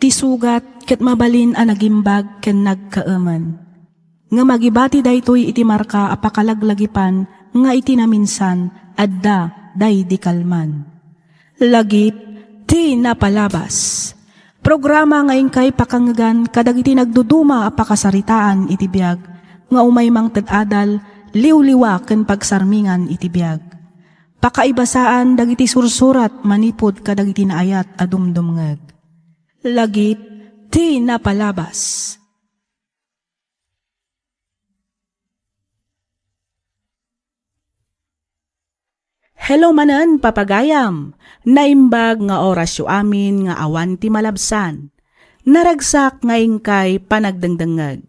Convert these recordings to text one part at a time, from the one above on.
Ti sugat ket mabalin a nagimbag ken nagkaaman. Nga magibati daytoy iti marka apakalaglagipan nga iti naminsan adda day di kalman. Lagip ti napalabas. Programa ngayon kay pakangagan kadagiti nagduduma apakasaritaan iti biag nga umay mang tadadal liwliwa ken pagsarmingan iti biag. Pakaibasaan dagiti sursurat manipod kadagiti naayat adumdumngeg. Lagip ti napalabas. Hello manen papagayam, naimbag nga orasyo amin nga awan ti malabsan, naragsak nga ingkay panagdangdangag.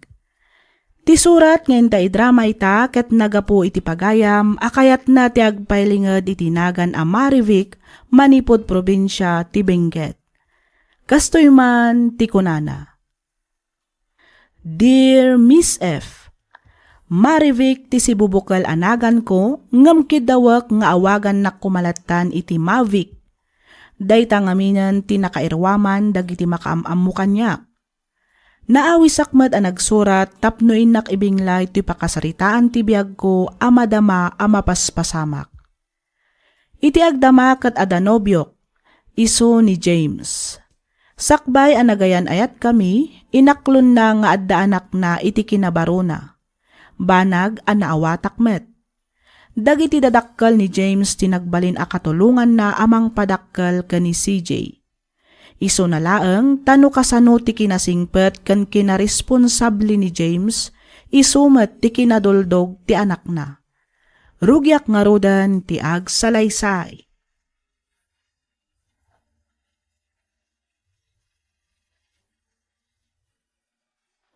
Ti surat ngayon ta idrama ita ket nagapu iti pagayam akayat na ti agpailinged iti nagan a Marivic manipod probinsya ti Benguet. Kastoy man ti kunana. Dear Miss F, Marivic ti sibubukal anagan ko ngam kidawak nga awagan na kumalatan iti Mavic. Dayta ngaminan ti nakairwaman dagiti makaamammo kanya. Naawisak met a nagsurat tapno inak ibinglay ti pakasaritaan ti biag ko amadama amapaspasamak. Iti agdama ket adanobyok, iso ni James. Sakbay anagayan ayat kami, inaklon na nga adda anak na iti kinabaruna. Banag anaawatak met. Dagiti dadakkel ni James tinagbalin a katulungan na amang padakkel ken ni CJ. Iso na laeng tano kasano ti kinasingpet ken kinaresponsable ni James, isumet ti kinaduldog ti anak na. Rugyak nga rodan ti agsalaysay.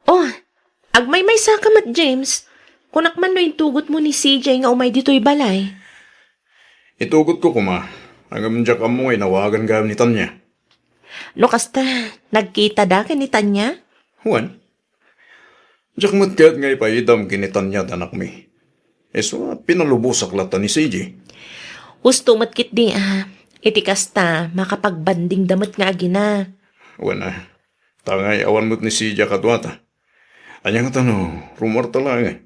Oh, agmay-may sakamat, James. Kunak man no intugot mo ni CJ nga umay dito'y balay. Itugot ko kuma. Agamdyak amo ay nawagan gam ni Tanya. No kasta, nagkita da ni Tanya? Juan. Diyak matkat nga ipaidam kini Tanya danak mi. Eso pinalubusak lata ni CJ. Gusto matkit di iti kasta makapagbanding damat nga agina. Juan tangay awan mo't ni CJ katwata. Anyang tanong, rumor talaga.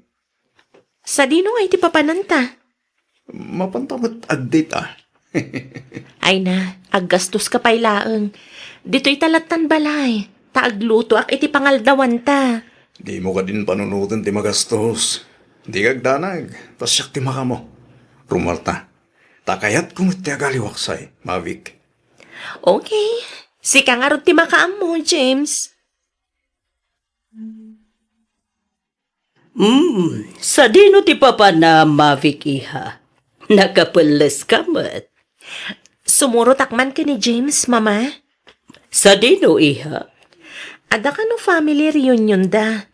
Sa dino nga iti papananta? Mapantamat agdate Ay na, aggastos ka pa'y laeng. Dito'y talatan balay. Taagluto ak iti pangaldawan ta. Di mo ka din panunutan ti magastos. Di kagdanag, tasyak ti maka mo. Rumor ta. Takayat kung iti agaliwaksay, Mavic. Okay. Sika nga ron ti makaam mo, James. Sa dino ti papa na Mavic iha. Nakapulis ka mat. Sumuro takman ka ni James, mama. Sa dino iha. Ada ka no family reunion da.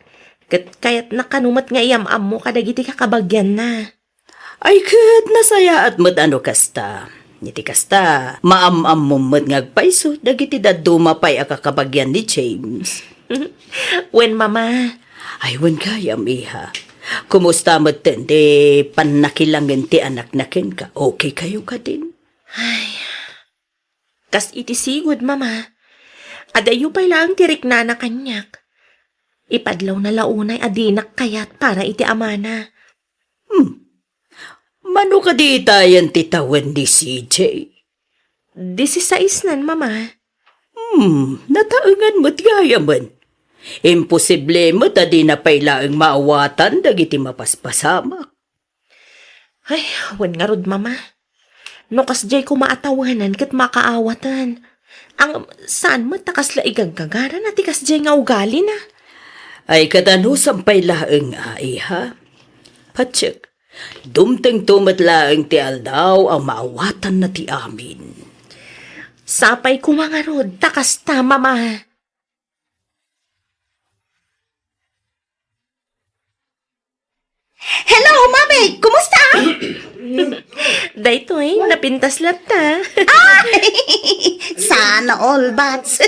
Kaya't nakanumat nga iyam-am mo kadagiti kakabagyan na. Ay kat nasaya at mat ano kasta. Niti kasta, maam-am mo mat ngagpaiso, dagiti daduma pa'y akakabagyan ni James. When, mama? Ay, wan kayam iha. Kumusta mat tende, panakilangin ti anak nakin ka. Okay kayo ka din? Kas iti sigod, mama. Adayo pa'y lang tirik na na kanyak. Ipadlaw na launay adinak kayat para iti amana. Mano ka di itayan titawan ni CJ? 16 nan, mama. Nataangan mo't gayaman. Imposible mo tadi na pailaang maawatan dagiti mapaspasamak. Ay, wan nga rod, mama. No kasjay ko maatawanan kat makaawatan. Ang saan mo takas laigang kagaran at kasjay nga ugali na. Ay katano sampay laang ay ha? Patsik, dumteng tumat laang ti aldaw ang maawatan na ti amin. Sapay ko mga rod, takas ta, mama. Hello, Mami! Kumusta? Dahito napintas lata. Sana all bats.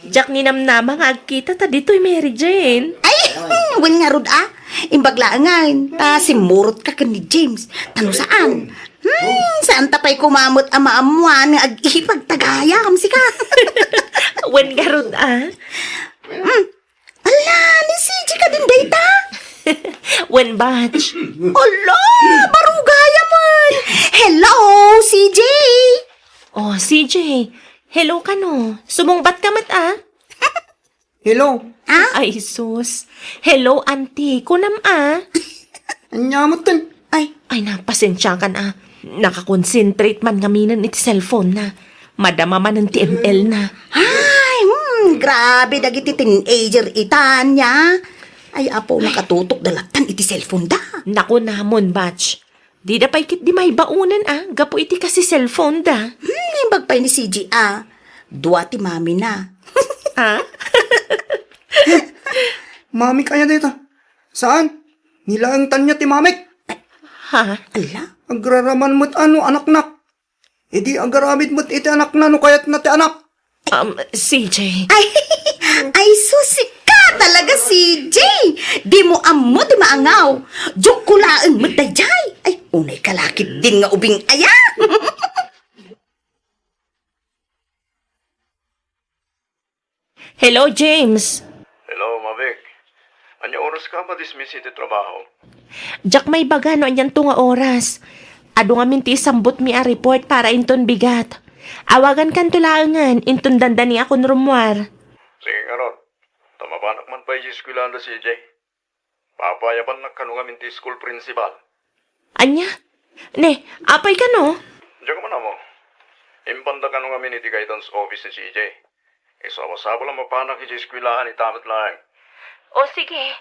Jack ni namnama nga agkita ta dito'y Mary Jane. Ay, wen nga rod imbaglaangan. Ta simurot ka ni James. Tano saan? Saan tapay kumamot ama-amuan nga ag-ipagtagaya kam si ka. Wen nga rod Ala, ni CJ ka din data? Wen batch. Ala, barugaya man. Hello, CJ. Oh, CJ. Hello ka no. Sumungbat ka mat Hello, Ay, sus. Hello, auntie. Kunam anyamot tan. Ay, Ay, napasensya ka na. Nakakonsentrate man kaminan iti cellphone na. Madama man ng TML na. ay, grabe dagiti teenager itan niya. Ay, apo nakatutok dalatan iti cellphone da. Naku namon, batch. Di da paikit di may baunan Gapo iti kasi cellphone da. Imbag pa ni CJ Dua ti mami na. Mami kaya dito. Saan? Nilaang tanya ti mamik. Ha? Ala, Agraraman mo't ano anak nak. Idi agaramid mo't iti anak na no kayat na ti anak. CJ. ay susika talaga CJ. Di mo amo ti maangaw. Jokulaan mo dayjay. Ay, unay kalakit din nga ubing aya. Hello, James. Hello, Mavik. Anya oras ka ma-dismiss iti trabaho? Jak may baga no anyan to nga oras. Ado nga minti sambot mi a report para inton bigat. Awagan kan tulaangan, inton dandani akon rumwar. Sige nga ron. Tamabanak man pa yung eskwelahan na CJ. Papayaban na kanunga minti school principal. Anya? Ne, apay ka no? Diyan ka man mo. Impanda kanunga miniti guidance office ni CJ. Isawa-sawa lang mapanak yung eskwelahan itamat lang. O sige.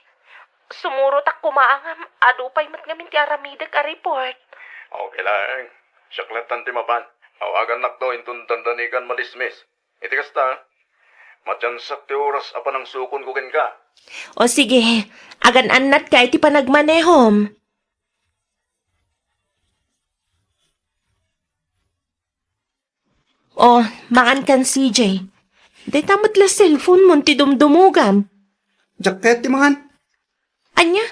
Sumurot ak kumaangam, ado pa'y mat nga minti aramidag a report. Okay lang. Siyaklatan ti mapan. Awagan nakto intun dandanikan ma-dismiss. Iti kasta. Matyansak ti oras apa ng sukon kukin ka. O sige, agan-anat ka iti panagmanehom. O, mangan kan CJ. Day tamat la cellphone mo ti dumdumugam. Jacket ti mangan. Anya?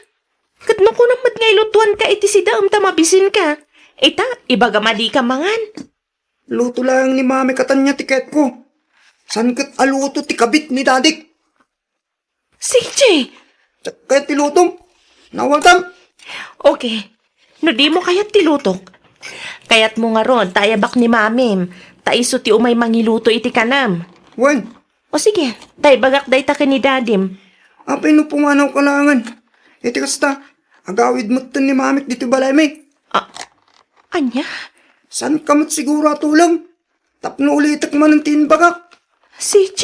Katno ko namat nga ilutuan ka iti si daam tamabisin ka. Ita, ibaga madi ka mangan. Luto lang ni mami katanya tiket ko. San kat aluto ti kabit ni dadik. CJ! Jacket ti lutom. Nawaltam. Okay, no di mo kayat tilutok. Kayat mo nga ron, tayabak ni mamim. Taiso ti umay mangiluto iti kanam. Wen, O sige, tay bagak day ta ni dadim. apay no pumanaw kalangan. Iti kasta, agawid mo tan ni mamik dito balay may. Anya? San kamot siguro tulang? Tapno ulitak man ng tinbagak. CJ!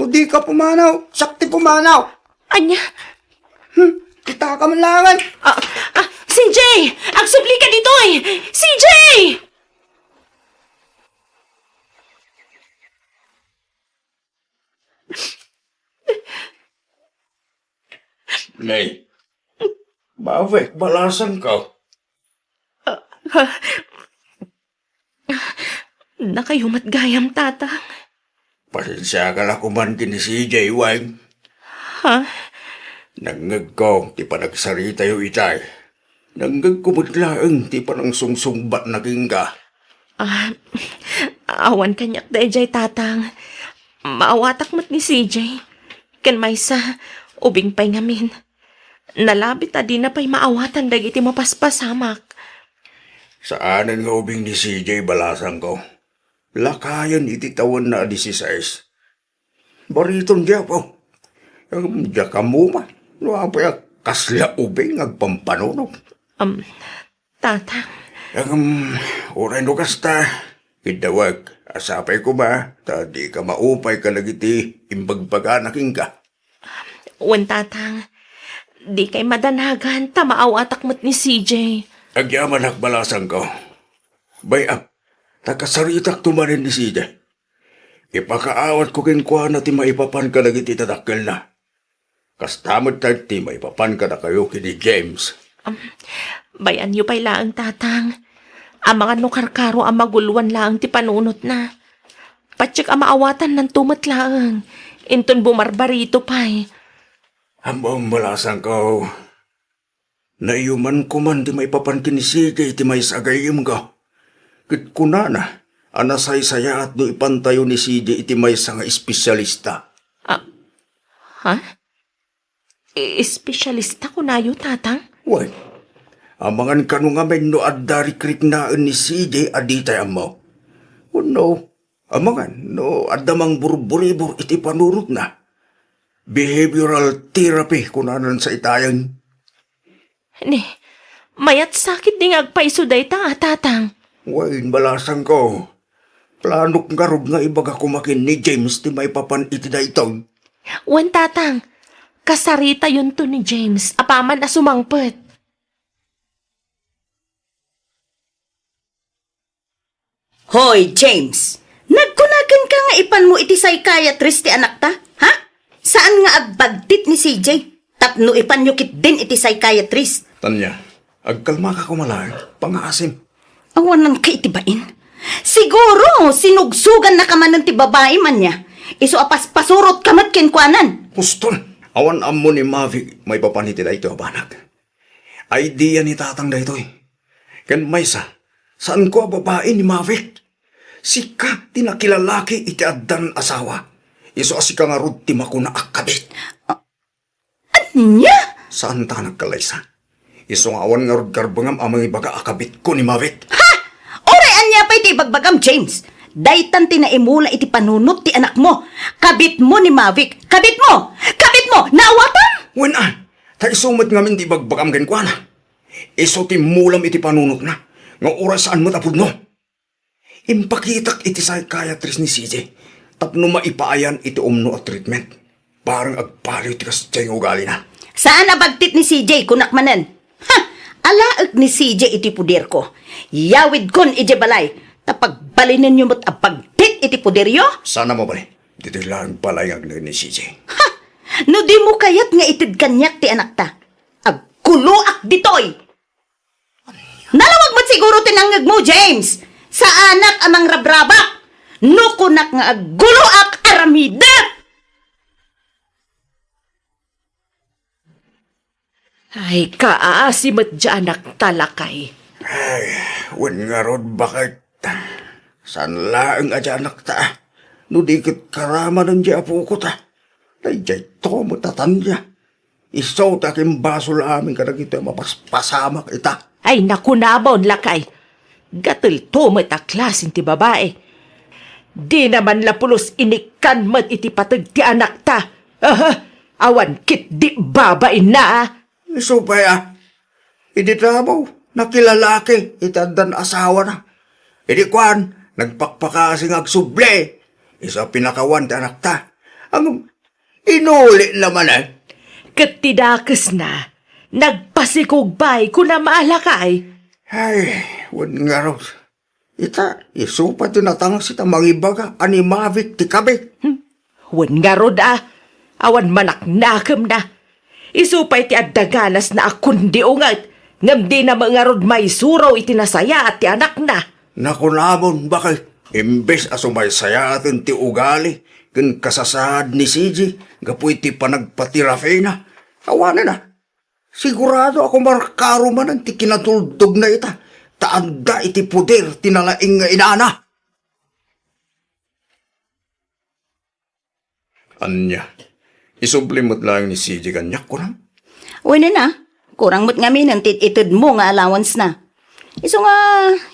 No di ka pumanaw, sakti pumanaw. Anya? Kita ka man langan. CJ! Agsubli ka dito eh! CJ! May. Mavik, balasan ka. Nakayumat gayam, tatang. Pasensya ka lang kuman ni CJ, Wang. Ha? Nanggag ko, ti pa nagsarita yung itay. Nanggag kumutlaang, ti pa nang sungsungbat na ka. Awan kanyak dayjay, tatang. Maawatak mat ni CJ. Ken maysa, ubing pay ngamin. Nalabit adi na pa'y maawatan dagiti mapaspasamak. Saanan nga ubing ni CJ balasan ko. Lakayan iti tawan na 16. Bariton diya po. Diya ka mo man. Nuapaya kasla ubing agpampanunog. Tatang. Oray no kasta. Idawag. Asapay ko ba? Tadi ka maupay ka lagiti imbagbaganaking ka. Wen, tatang. Di kay madanagan, tamaawatak mat ni CJ. Agyaman balasan ko. Bayam, takasaritak tumanin ni CJ. Ipakaawat ko kinkwa na ti maipapan ka lagiti tadakkel na. Kastamot tayo ti maipapan ka na kayo kini James. Bayan niyo pa'y laang, tatang. Ang mga nukarkaro ang maguluan laang ti panunot na. Patsik ang maawatan ng tumat laang. Inton bumarbarito pa'y. Hambang balasan ko. Naiyuman ko man ti maipapan kini CJ ti may sagayim ka. Kit kuna na. Anasay-saya at no ipantayo ni CJ iti maysa nga espesyalista. Ha? Espesyalista ko na yun, tatang? Wan, amangan ka no nga men no adari kriknaan ni CJ aditay amaw. No, amangan no adamang burburibor iti panurot na. Behavioral therapy kunanan sa itayan. Ni, mayat sakit ding agpaiso day ta, tatang. Wain balasang ko. Planok nga rod nga ibaga kumakin ni James ti may papan iti dayton. Wan, tatang. Kasarita yun to ni James. Apaman na sumangpet. Hoy, James! Nagkunagan ka nga ipan mo iti psychiatrist ti anak ta? Ha? Saan nga agbagtit ni CJ? Tapno ipan yukit din iti psychiatrist. Tanya, agkalma ka kumalaan, pangasim. Awanan ka itibain. Siguro, sinugsugan na kamanan ti babae man niya. Iso apas pasurot kamat kenkwanan. Huston, awan ammo ni Mavi may papaniti da ito abanag. Idea ni tatang da ito eh. Kan maysa, saan ko babae ni Mavic? Sika tinakilalaki iti addan asawa. Iso asika nga rod ti makuna akabit. Nya? Saan ta nagkalaysa? Iso nga awan nga rod garbangam amang ibaga akabit ko ni Mavic. Ha? Orean niya pa iti ibagbagam, James. Daytan tinaimula iti panunot ti anak mo. Kabit mo ni Mavic. Kabit mo! Kabit mo! Naawatan! Wen ta isumat nga min ti bagbagam genkwana. Iso ti mulam iti panunot na. Nga oras saan mo tapod no? Impakitak iti psychiatrist ni CJ. Tapno maipaayan iti umno at treatment. Parang agpaliw ti kasjay ng ugali na. Saan nabagtit ni CJ kunakmanan? Ha! Alaag ni CJ iti puder ko. Yawid kon iti balay. Tapagbalinin niyo mo't abagtit iti puderyo? Sana mo ba dito lang balay ang ni CJ. Ha! No di mo kayat nga itid kanyak ti anak ta. Agkuloak ditoy! Nalawag mo't siguro tinangag mo, James! Sa anak amang rabrabak! No kunak nga agguloak aramida! Ay, kaasimat dyan anak talakay. Ay, wen nga rod bakit? San laang adya anak ta? No di kit karama ng diya po ko ta. Ay, jay to mo tatandya. Isaw ta kim baso amin kada kita mapaspasamak ita. Ay, nakunabon lakay. Gatil to mo't aklasin ti babae. Di naman lapulos inikan mo't iti patag ti anak ta. Awan kit di babain na ah. Iso pa ya. Idi trabaw, nakilalaki, itandan asawa na. Idi kwan, nagpakpakasing agsuble. Isa pinakawan ti anak ta. Ang inuli naman eh. Katidakas na. Nagpasikugbay ko na maalakay. Ay, wan nga raw. Ita, iso pa tinatang sita mangibaga, ani Mavic ti kabe. Wan nga rod ah. Awan manaknakam na. Isupay ti addaganas na akundi ungat. Ngam di na mga rod may suraw itinasaya at ti anak na. Nakunamon bakit? Imbes asumay sayatin ti ugali, kin kasasad ni CJ, gapoy ti panagpatirafe na. Awanan na. Sigurado ako markaro man ang ti kinatuldog na ita. Taanda iti puder tinalaing nga inana. Anya, isublimot lang ni CJ kanyak ko lang. Uy na. Kurang mo't ngamin ang itid mo nga allowance na. Iso nga,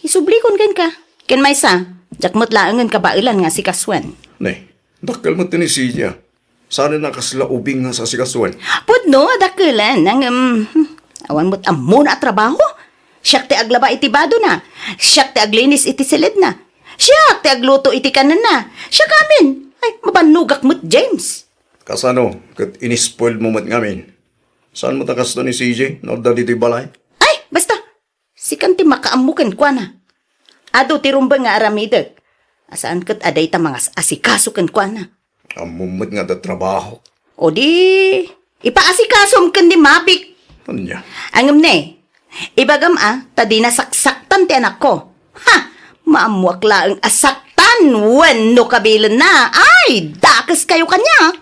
isublikon ken ka. Ken may sa, jak mo't laangan kabailan nga si Kaswan. Nay, dakal mo ni CJ. Sana nakaslaubing nga sa sikaswan. Pudno, dakilan. Awan mo't amo na trabaho. Siyak ti aglaba iti bado na. Siyak ti aglinis iti silid na. Siyak ti agluto iti kanan na. Siyak amin. Ay, mabanugak mo't James. Kasano, kat inispoil mo mat ngamin. Saan mo takas to ni CJ? Norda dito'y balay? Ay, basta. Sikan ti makaamukan kwa na. Ado ti rumbang nga aramidag. Asaan kat aday ta mga asikasukan kwa na. Amumot nga da trabaho. O di, ipaasikasom kan di mapik. Anya, Angam ne, ibagam tadi nasaksaktan ti anak ko. Ha, maamuak laang asaktan, wano kabilan na. Ay, dakas kayo kanya.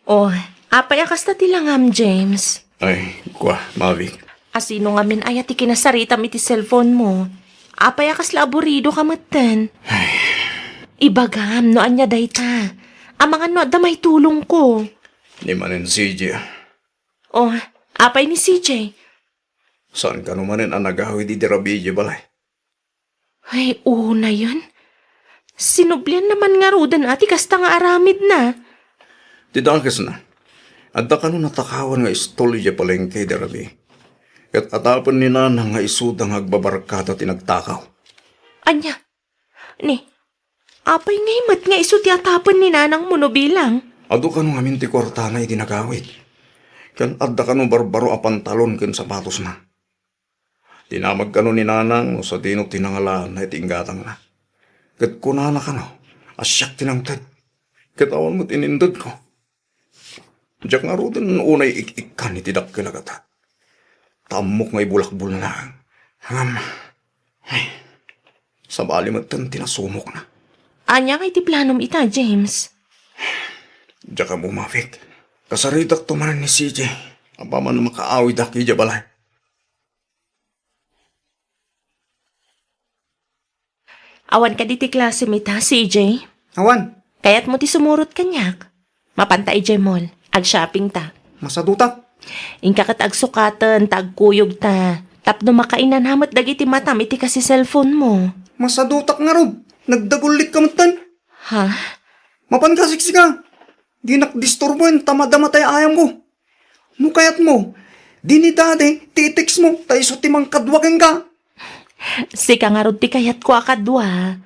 Oh, apay akas na tilangam, James. ay, kwa, Mavic. Asino nga min ayat ti kinasarita iti cellphone mo. Apay akas laborido ka matan. Ibagam, no anya dayta. Amangan no damay tulong ko. Ni manin CJ. Oh, apay ni CJ. Saan ka numanin ang nagawi di dirabidyo balay? Ay, una yun. Sinublian naman nga rudan ati kasta nga aramid na. Tidakas na. Adda ka nung natakawan nga istolya palengke dirabi. Kat atapan ni nanang nga isudang agbabarkada tinagtakaw. Anya, ni, apay nga imat nga iso ti atapan ni nanang mo no bilang. Ado ka nung amin ti kwarta na itinagawit. Kan adda ka nung barbaro a pantalon ken sapatos na. Tinamag ka nung ni nanang no sa dinok tinangalaan na itinggatang na. Kat kunana ka no, asyak tinangtad. Kat awan mo tinindad ko. Diyak nga ro din unay ik-ikan itidak kinagata. Tamok nga ibulakbul na lang. Hangam, ay, sa bali mo tinasumok na. Anya kay ti planom ita, James. Diyak ka bumafik. Kasaritak tumanan ni CJ. Ang paman na makaawid aki dya balay. Awan ka di ti klase mita, CJ. Awan, Kaya't mo ti sumurot kanyak. Mapantay jay mall. Ag-shopping ta. masadutak. Ingka kat agsukatan, tagkuyog ta. Tapno makainan hamat dagiti matam iti kasi cellphone mo. Masadutak nga Rob. Nagdagulit ka matan. Ha? Mapan ka siksika. Di nakdisturbo yung tamad-damatay ayam ko. No kayat mo, di ni dade, titix mo, tayo so timang kadwagan ka. Sika nga rod ti kayat ko akadwa.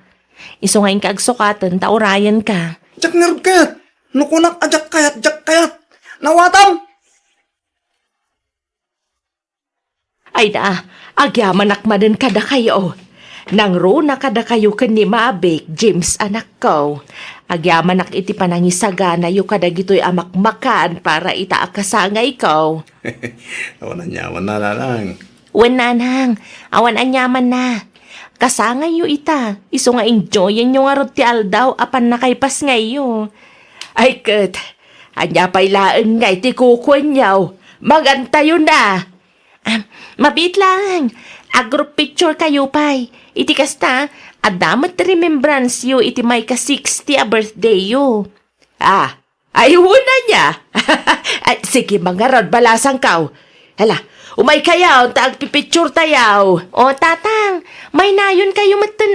Iso nga ingka agsukatan, taurayan ka. Jak nga Rob kayat. No kunak ajak kayat, jak kayat. Nawatam! Ay da, agyaman akmadan kada kayo. Nang ro na kada kayo ken ni Mabik, James anak ko. Agyaman ak iti panangisagana yu kada gito'y amakmakan para itaakasangay ko. Awan na nyaman na lang. Wen nanang, awan anyaman na. Kasangay yu ita, iso nga enjoyin yu nga rod ti aldaw apan nakaipas ngayo. Ay ket, anya pa'y laeng nga iti kukwen yaw. Maganta yun na. Mabit lang. Agroup picture kayo pa'y. Iti kasta, adamat remembrance yu iti may ka-60 a birthday yu. Ayun na niya. Ay, sige mga rod, balasang kaw. Hala, umay kayaw, taagpipicture tayaw. O tatang, may nayon kayo matan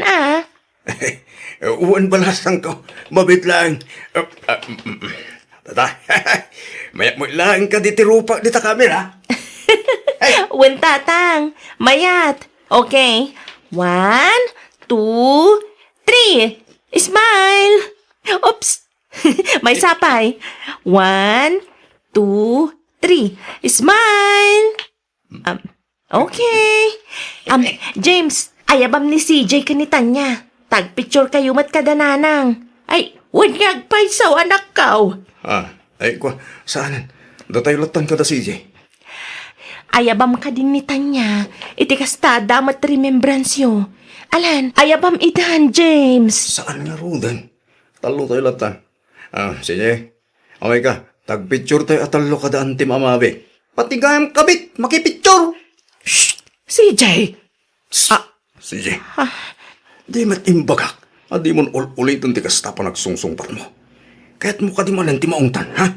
Uwan balasang ko. Mabit lang. Tata, mayak mo lang ka diti rupa dita kamera. Wen tatang, mayat. Okay. 1, 2, 3. Smile. Oops. May sapay. 1, 2, 3. Smile. Okay. James, ayabam ni CJ kanitan niya. Tag-picture kayo mat kadananang. Ay, wanyag pa'y saw anak kaw. Ay kwa, saanan? Datay latan ka da CJ. Ayabam ka din ni Tanya. Iti kasta damat remembrance yo. Alan, ayabam idan, James. Saan nga rudan? Talo tayo latan. CJ, okay ka. Tag-picture tayo at talo ka daan tim amabi. Pati gayam kabit, makipicture. CJ. CJ, di mat imbagak. Di mo ulitin ti kasta pa nagsungsungpat mo. Kaya't mo ka di manan ti maungtan, ha?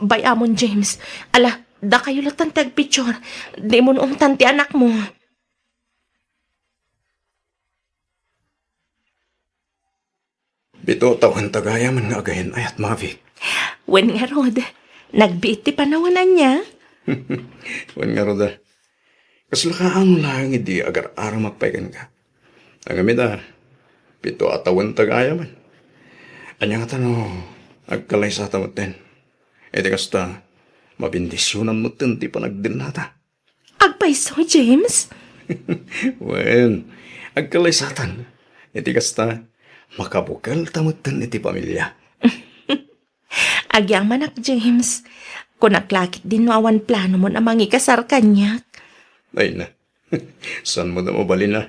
Bayamon, James. Ala, da kayo latan tag-picture. Di mo umtan ti anak mo. Bito tawan tagaya man nga agahin ayat mavik. Wen nga rod, nagbiit ti panawanan niya. Wan nga roda. Kaslakaang lang hindi agar araw magpaikan ka. Ang amita, pito atawan tagaya man. Anya nga tano, agkalay sa tamaten. E di kasta, mabindisyonan mo ti panagdinata. Agpaiso, James. Well, agkalay satan. E di kasta, makabukal tamutan iti pamilya. Agyang manak, James. Kung naklakit din no awan plano mo na mangikasar kanyak. Ay na, saan mo na mabalin na?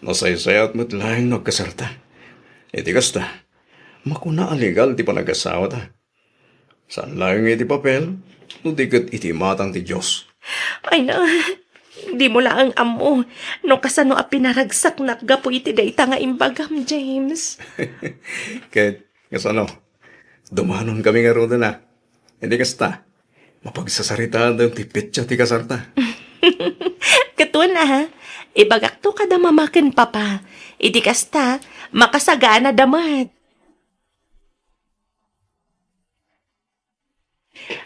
Nasaysayat mo't lang nagkasarta. E di kasta, makuna aligal ti panagasawa ta. Saan lang iti papel, no di kat iti matang ti Diyos. Ay na, Di mo lang ang amo. No kasano a pinaragsak na gapoy iti dayta nga imbagam, James. Kahit, kasano, dumanon kami nga roon na. Hindi kasta, mapagsasaritaan daw ti petsa ti kasarta. Katuan na ha. Ibagak to kada mamakin papa. Iti kasta, makasagana damat.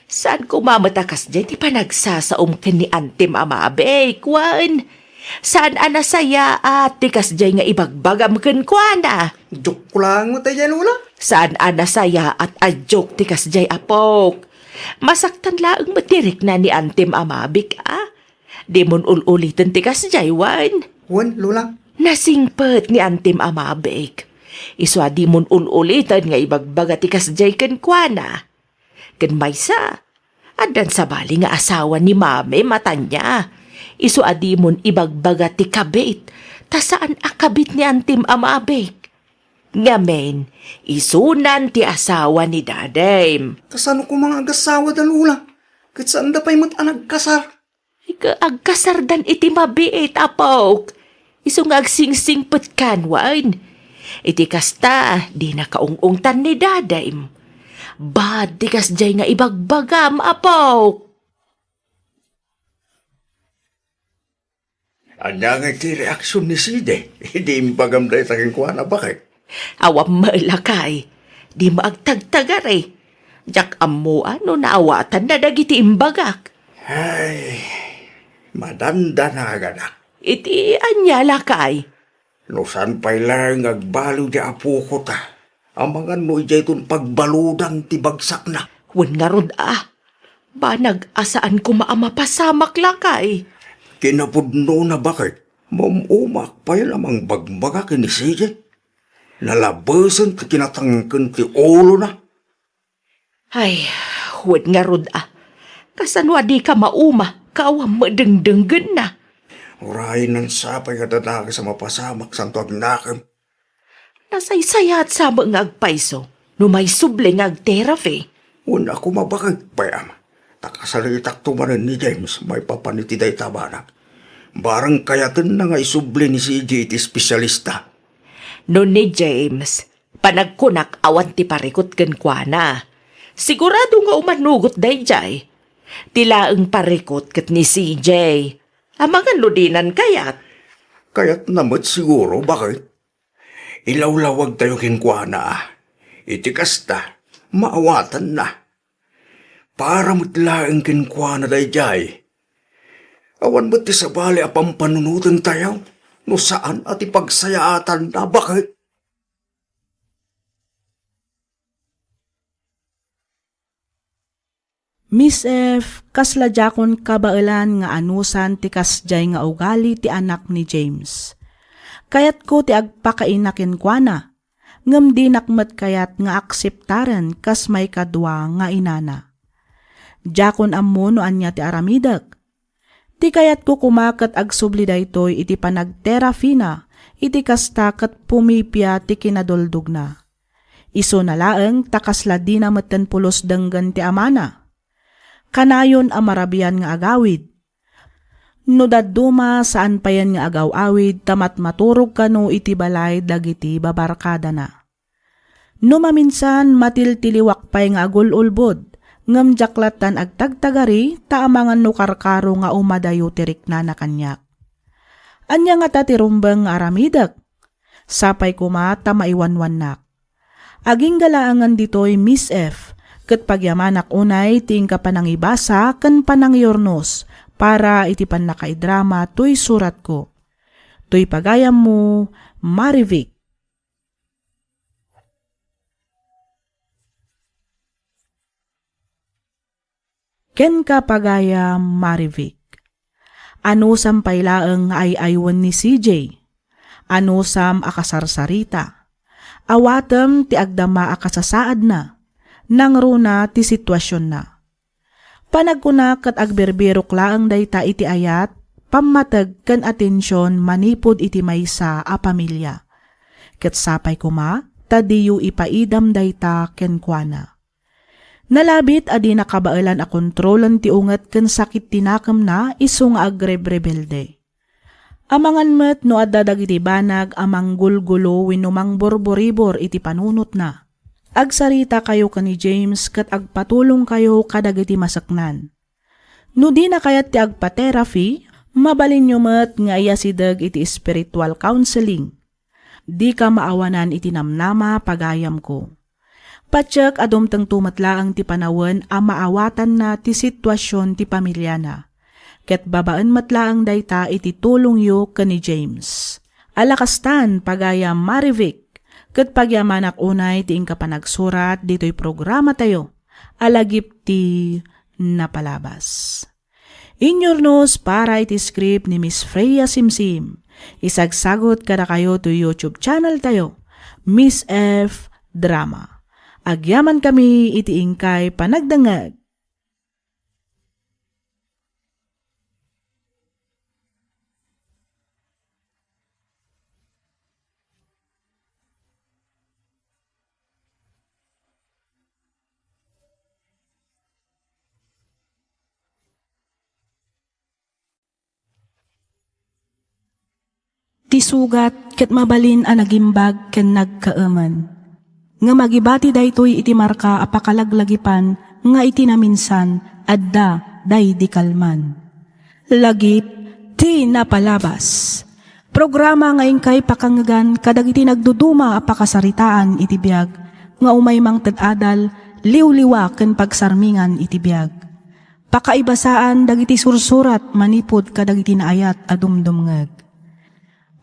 Saan ko mamatakas dyan, di pa nagsasaom ka ni Auntie Mamabe, kwan? Saan anasaya at tikas dyan nga ibagbagam kan kwana? Joke ko lang mo tayo Lula. Saan anasaya at adyok tikas dyan apok? Masaktan laang matirik na ni Auntie Mamabe ka? Di mon ulitin tikas dyan, wan? Wan, Lula. Nasingpet ni Auntie Mamabe. Iswa di mon ulitin nga ibagbaga tikas dyan kan kwana. Kan maysa, adan sa bali nga asawa ni mame mata niya. Isu adimon ibagbaga ti kabit, ta saan akabit ni Antim Amabek. Ngamen, isunan ti asawa ni Dadem. Kasano ko mga agasawa da Lula? Kat saan da pa'y mat anagkasar? Ika agkasardan iti mabiit, apok. Isu nga agsingsing petkanwan. Iti kasta, di nakaungungtan ni Dadem. Bad, tikas jay nga ibagbagam, apaw. Anya nga ti reaksyon ni Side. Hindi impagam dahi taking kuha na bakit? Awam malakay. Di maagtagtagari. Jak amo ano naawatan na dagiti imbagak. Ay, madanda na agad. Iti anya lakay. No saan pa'y lang agbalo di apo ko ta. Amangan mo ijay itong pagbaludan ti bagsak na. Wan nga rod Ba nag-asaan ko maamapasamak lakay. Kinapudno na bakit? Mamumak pa yun amang bagbaga kini Sige. Nalabasan ti kinatangkan ti ulo na. Ay, wan nga rod Kasanwa di ka mauma, kaawam madengdenggan na. Urahin ng sapay kadanaga sa mapasamak santo agnakam. Nasaysayat sa mga agpaiso, no may subling ag-therapy. Una ko mabakag payam. Takasalitak tumanan ni James, may papanitiday tabana. Barang kayatan na nga isubli ni CJ iti espesyalista. No ni James, panagkunak awan ti parikot ken kuana. Sigurado nga umanugot dayjay. Tila ang parikot ket ni CJ. Amangan ludinan kayat. Kaya't namat siguro, bakit? Ilawlawag tayo kinkwana. Iti kasta, maawatan na. Para mutlaang kinkwana dayjay. Awan ba't ti sabali apang panunutan tayo? No saan at ipagsayaatan na, bakit? Miss F, kaslajakon kabailan nga anusan ti kasjay nga ugali ti anak ni James. Kayat ko ti agpakainakin kwa na, ngam di nakmat kayat nga akseptaren kas may kadwa nga inana. Jakon ammo no anya ti aramidak. Ti kayat ko kumakat agsubli daytoy iti panagterapi na, iti kasta kat pumipya ti kinaduldog na. Iso na laeng takasla di na meten pulos denggan ti amana. Kanayon amarabian nga agawid. No daduma saan pa yan nga agaw-awid tamat maturog kano iti balay dagiti babarkada na. No maminsan matiltiliwak pay nga agululbod, ngam jaklatan agtagtagari taamangan no karkaro nga umadayo tirik na nakanyak. Anya nga tatirumbang nga aramidak, sapay kumata maiwanwanak. Aging galaangan ditoy Miss F, ket pagyamanak unay ting kapanangibasa ken panangyornos, para iti panakaidrama tuy surat ko. Tuy pagayam mo, Marivic. Ken ka pagayam, Marivic. Ano sam pailaeng ay aywan ni CJ? Ano sam akasarsarita? Awatem ti agdama akasasaad na, nang runa ti sitwasyon na. Panagkunak kat agberbirok laang dayta iti ayat, pamatag kan atensyon manipod iti maysa a pamilya. Ket sapay kuma, tadiyo ipaidam dayta kenkwana. Nalabit adi nakabailan a kontrolan ti unget ken sakit tinakam na iso nga agrebrebelde. Amangan met no adda dagiti banag amang gulgulo wenno mang borboribor iti panunot na. Agsarita kayo ka ni James ket agpatulong kayo kadagiti masaknan. No di na kayat ti agpa-therapy, mabalin nyo met nga iya sidag iti spiritual counseling. Di ka maawanan iti namnama pagayam ko. Patsyak adumtang tumatlaang ti panawen a maawatan na ti sitwasyon ti pamilya na. Ket babaan matlaang dayta iti tulong yo ka ni James. Alakastan pagayam Marivic, ket pagyamanak unay ti ingka panagsurat dito'y programa tayo. Alagip ti napalabas. Inyornos para iti script ni Miss Freya Simsim. Isagsagot kada kayo to YouTube channel tayo, Miss F. Drama. Agyaman kami iti ingkay panagdangag. Ti sugat ket mabalin a nagimbag ken nagkaaman. Nga magibati daytoy iti marka apakalaglagipan nga iti naminsan adda day di kalman. Lagip ti napalabas. Programa nga ingkay pakangagan kadag iti nagduduma apakasaritaan iti biag nga umay mang tadadal liwliwa ken pagsarmingan iti biag. Pakaibasaan dagiti sursurat manipod kadag iti naayat adumdumngeg.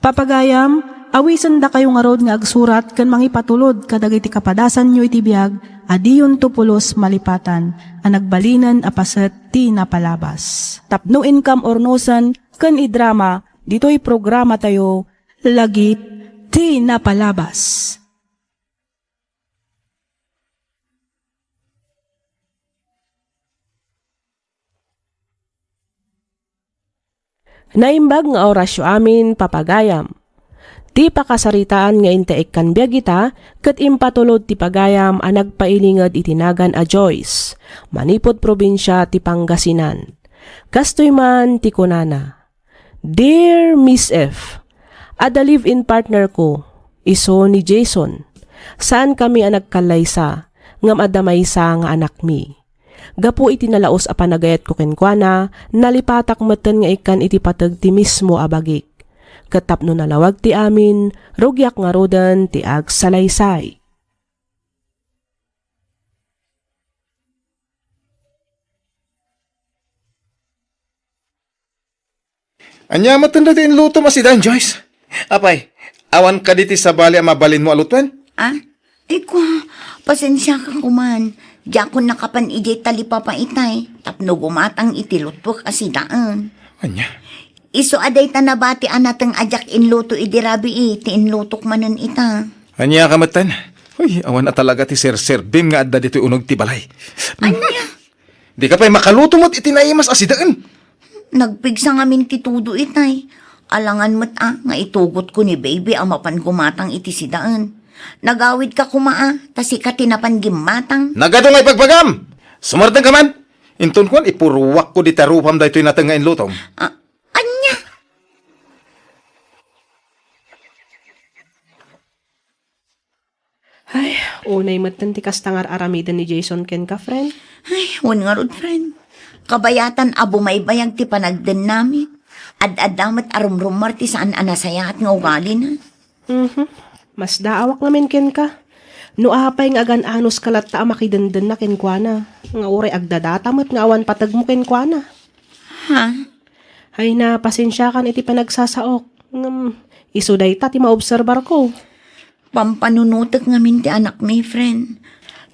Papagayam, awisan da kayo nga rod nga agsurat kan mangipatulod kadagiti kapadasan nyo iti biag, adiyon tupulos malipatan, ang nagbalinan apaset ti napalabas. Tapno income or nosan, kan idrama, dito'y programa tayo, lagip ti napalabas. Naimbag nga orasyo amin papagayam. Ti pakasaritaan nga intaik kan biagita, ket impatulod ti pagayam a nagpailingad itinagan a Joyce, manipod probinsya ti Pangasinan. Kastoy man ti kunana. Dear Miss F, ada live-in partner ko, iso ni Jason. Saan kami a nagkalaysa, ngam adamaysa nga anak mi. Gapo iti nalaos a panagayat ko kenkwana, nalipatak meten nga ikan iti patag ti mismo abagik. Katapno nalawag ti amin, rugyak nga rodan ti ag salaysay. Anya matanda din luto masidan, Joyce. Apay, awan ka diti sa bali ang mabalin mo alutuan? Ah? Iko, pasensya ka kuman. Diya ko nakapan ijay talipapa itay. Tapno gumatang itilutpok asidaan. Anya? Iso aday tanabati anatang ajak inluto idirabi ti inlutok manen ita. Anya ka matan? Uy, awan na talaga ti Sir Bim nga adda dito unog ti balay. Anya? Di ka pa'y makaluto mo't itinaimas asidaan. Nagpigsa nga min titudo itay. Alangan mo't nga itugot ko ni baby ang mapan gumatang iti sidaan. Nagawid ka kumaa, tasi ka tinapan gimatang. Nagadong ay pagpagam! Sumartang ka man! Intun ko, ipuruwak ko di tarupam da ito'y natangain lutong. Anya? Ay, unay matan ti kastangar aramidan ni Jason ken ka, friend. Ay, wan nga rod, friend. Kabayatan abo may bayag ti panagden namin. Ad-adamat arumrumar ti saan anasayat nga ugali na. Mas daawak namin ken ka. No apay nga agan anos kalat ta makidenden na ken kuana. Nga uray agdadatamat nga awan patag mo ken kuana. Ha? Ay na pasensya kan iti panagsasaok. Isuday ta ti maobserbar ko. Pampanunutek ngamin ti anak mi, friend.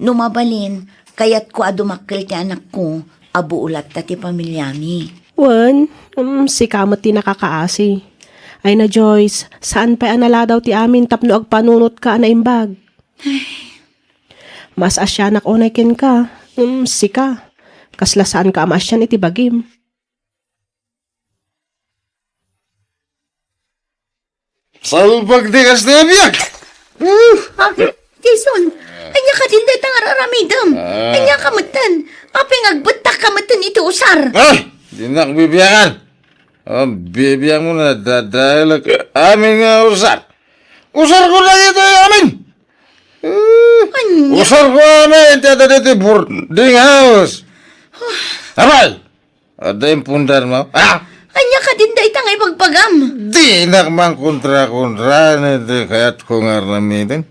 Numabalin, kayat ko adumakkel ti anak ko, abo ulat ta ti pamilya mi. Wan, si kamot ti nakakaasi. Ay na Joyce, saan pa anala daw ti amin tapno agpanunot ka na imbag? Mas asyanak onay ken ka. Sika. Kasla saan ka amasyan iti bagim. Salbag di kas na biyag! Jason, anya ka din dahil ang aramidam. Anya ka matan. Apeng agbutak ka matan ito usar. Ay! Di na bibiyangan. Bibiyang mo na dahil amin nga usar. Usar ko na ito amin. Anya. Usar ko amin. Tiyata dito boarding house. Aral! Ada yung pundar mo. Anya ka din dahil ang ipagpagam. Di na mang kontra-kontra na ito kaya't ko nga ramitin.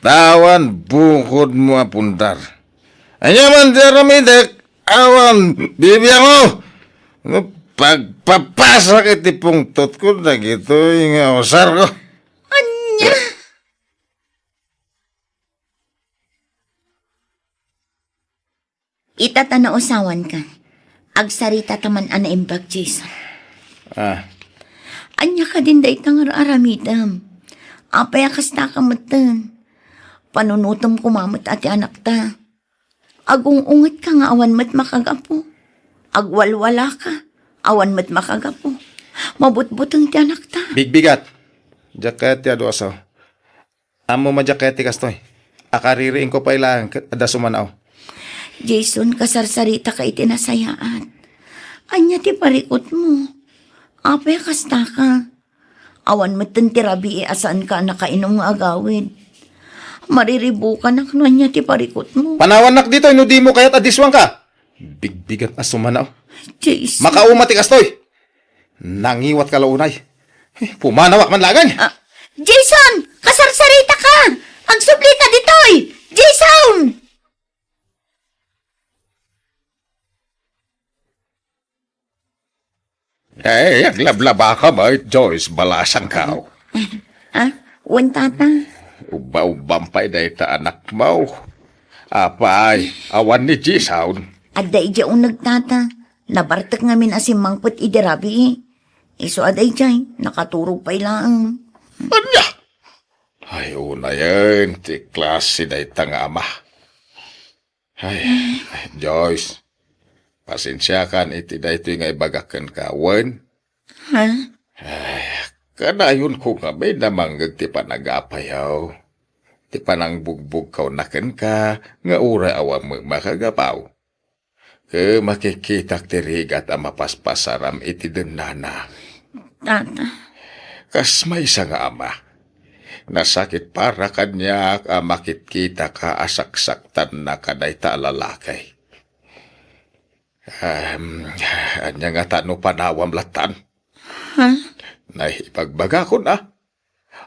Tawan bukod mo pundar. Anya man di ramitin. Awan, bibiyang mo. Pagpapasak iti pungtot ko na gito yung usar ko. Anya. Itata na usawan ka. Agsarita taman ana imbag, Jason. Anya ka din dahil ang aramidam. Apay akas na kamatan. Panunutom kumamot ati anak ta. Agungungit ka nga awan mat makagapo. Agwalwala ka. Awan mat makagapo. Mabutbutang ti anak ta. Bigbigat. Jaket ya doaso. Amo majaketi kastoy. Akaririin ko pa ilang ada sumanaw. Jason, kasarsarita ka itinasayaan. Anya ti parikot mo. Apay kasta ka. Awan mat tirabi asaan ka nakainom nga agawid. Mariribo ka na kanya ti parikot mo. Panawanak dito, inudi mo kaya't adiswang ka. Bigbigat asumanaw. Jason. Makaumati kastoy. Nangiwat ka launay. Pumanawak man lagan. Jason! Kasarsarita ka! Agsubli ka ditoy! Jason! Aglablaba ka ba, Joyce? Balasan ka. Wan tata. Ubaw-bampay na ita anak mo. Apay, awan ni Jisaun. Aday dya nagtata. Nabartak ngamin asim mangput idirabi. Iso aday dyan. Nakaturog pa ilang. Anya? Ay, una yan. Ti klase na ita nga ama. Ay, Joyce. Pasensya kan iti na ito nga ibagakan ka. Wan? Ha? Kanayon ko nga may namanggag ti panagapayaw. Ti panang bugbog kaw naken ka, nga ura awa mo makagapaw. Ke makikitak ti rigat ang mapaspasaram iti denana. Tata. Kas may isa nga ama. Nasakit para kanya makitkita ka asaksaktan na kaday ta lalakay. Anya nga tano panawam latan. Ha? Naipagbaga ko na.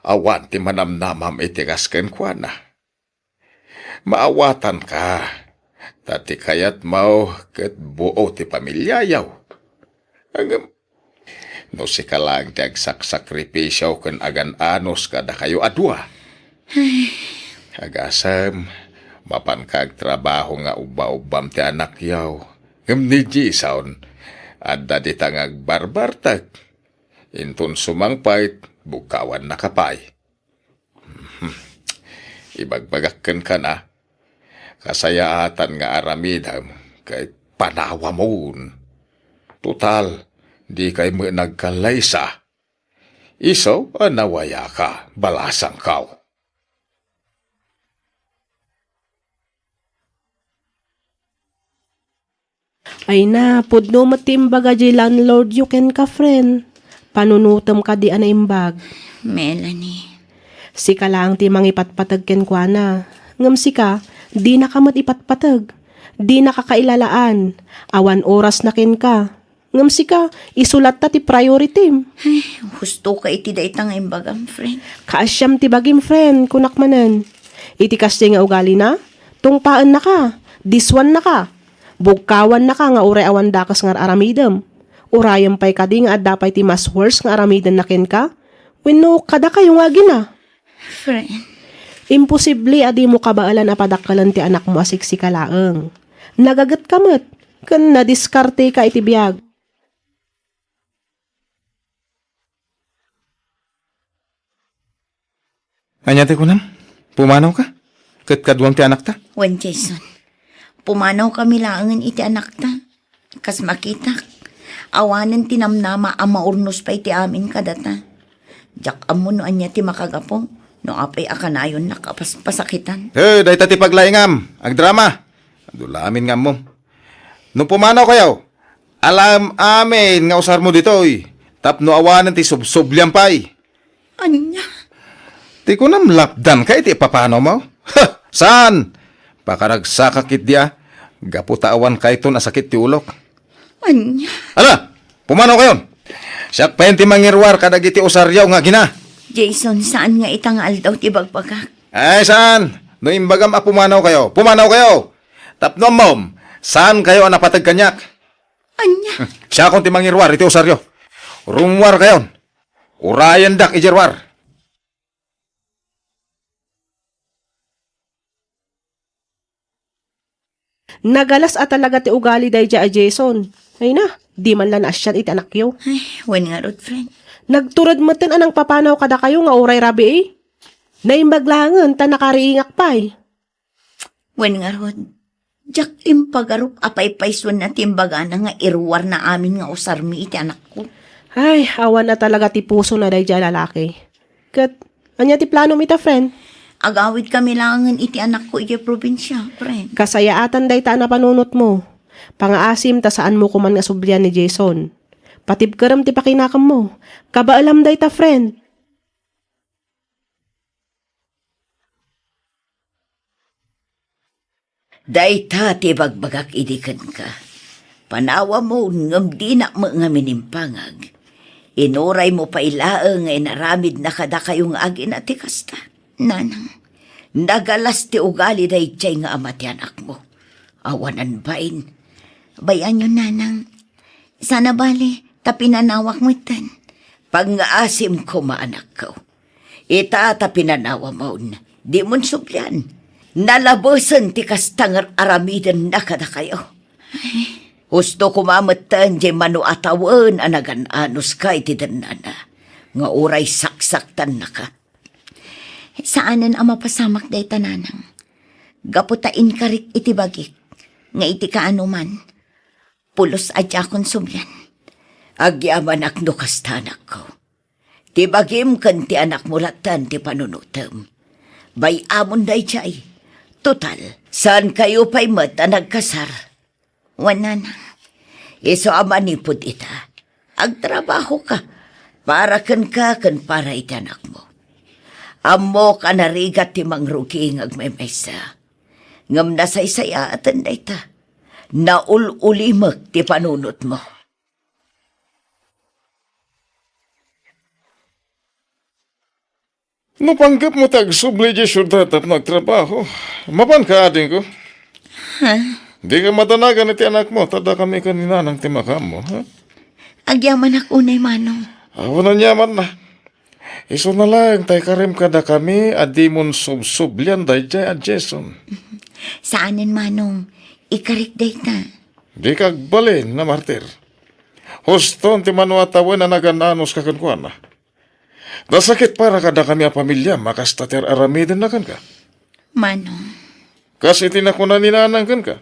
Awan ti manamnamam itigasken kwa na. Maawatan ka. Tati kayat mau ket buo ti pamilyayaw. No si kalang ti agsakripisyaw ken agan anos kada kayo adwa. Agasam, mapan kag trabaho nga uba-ubam ti anak yaw. Ngem ni Jisaon, adda di tangag barbartag. Intun sumangpait, bukawan nakapay. Ibagbagakken ka na. Kasayaatan nga aramidam, kay panawa moon. Total, di kay mo nagkalaysa. Iso, nawaya ka, balasang kaw. Ay na, pudno matimbaga di landlord you can ka friend. Panunutom ka di ana imbag. Melanie. Sika lang ti mangipatpatag ken kwa na. Ngam sika, di na kamat ipatpatag. Di na kakailalaan. Awan oras na ken ka. Ngam sika, isulat ta ti priority. Gusto ka iti da itang imbagam, friend. Kaasyam ti bagim friend, kunak manan. Iti kasi nga ugali na, tungpaan na ka, diswan na ka. Bugkawan na ka nga uray awan dakas nga aramidem. Urayam pay ka di nga at dapay ti mas worse nga aramidem na ken ka. Wenno kada kayo nga gina. Friend. Imposible adi mo kabaalan apadakkalan ti anak mo asiksika laeng. Nagagat kamet. Ken nadiskarte ka iti biyag. Anya ti kunam? Pumanaw ka? Ket kadwang ti anak ta? Wan Jason. Pumanaw kami laangan iti anak ta. Kas makitak. Awanan tinamnama ang maurnos pa iti amin kadata. Jak amuno anya ti makagapo. No apay akanayon nakapasakitan. Day tati paglaingam, ang drama. Dulamin nga mo. Nung pumanaw kayo, alam amin nga usar mo ditoy. Tapno awanan ti subsublyan pay. Anya? Ti ko nam lapdan kay ti papano mo? Ha! Saan? Pakaragsakakit dia. Gaputawan kay to nasakit ti ulok. Anya? Ala! Pumanaw kayon! Siya penti mangirwar kadagiti usaryaw nga gina. Jason, saan nga itangal daw ti bagbagak? Ay, saan? No imbagam pumanaw kayo. Pumanaw kayo! Tapno mom, saan kayo ang napatag kanyak? Anya? Siya akong timangirwar, iti usaryo. Rumwar kayon. Urayan dak ijerwar. Nagalas at talaga ti ugali day a Jason. Ay na, di man lan asyan iti anak yo. Ay, wen nga rod, friend. Nagturad mo tin anang papanaw kada kayo nga uray rabi eh. Naimbaglangan ta nakariingak pay. Wen nga rod. Jak impagarup apay-payswan na timbaga na nga irwar na amin nga usarmi iti anak ko. Ay, awan na talaga ti puso na day lalaki. Kat, anya ti plano mi ta, friend? Agawid kami langan iti anak ko iti probinsya, friend. Kasayaatan day ta na panunot mo. Pangaasim ta saan mo kuman nga sublian ni Jason. Patibkaram ti pakinakam mo. Kabaalam day ta, friend. Dayta ti bagbagak idikan ka. Panawa mo ngam di na mo nga minimpangag. Inuray mo pa ilaang nga inaramid na kada kayong agin at kasta. Nanang, Nagalas ti ugali day tiyay nga amati anak mo. Awanan bain. bayan yun, nanang. Sana bali, tapinanawak mo itan. Pag nga asim ko maanak ko. Ita tapinanawa mo na. Di mon sublyan. Nalabosan ti kastangar aramidan na kada kayo. Gusto kumamatan di manu atawan anagan anus kay ti danana. Nga uray saksaktan na ka. Saanan ang mapasamak day tananang. Gaputain karik iti bagik. Nga iti kaanuman. Pulos adya kon sumyan. Agyaman akno kastanak ko. Ti bagim kan ti anak mulatan ti panunutam. Bay amon day chay. Total, saan kayo pa'y mata nagkasar? Wan, nanang. Iso amanipod ita. Agtrabaho ka. Para kan para iti anak mo. Amo ka narigat ti mangruging agmemesa. Ngam nasaysaya atan da ita. Naululimak ti panunot mo. Napanggap mo tag subli di syudad at nagtrabaho. Mapan ka ading ko. Ha? Di ka matanagan iti anak mo, tada kami kanina ng timakam mo, ha? Agyaman ako unay, manong. Awan na nyaman na. Iso na lang, tay karim kada kami, adi mon subsublian day jay at Jason. Saanin, manong? Ikarik day ta. Di kagbalin na martir. Huston ti manuatawan na nagananos kakankuan na. Nasakit para kada kami a pamilya, makastater aramidin na kan ka. Manong. Kasi tinakunan ninanang kan ka.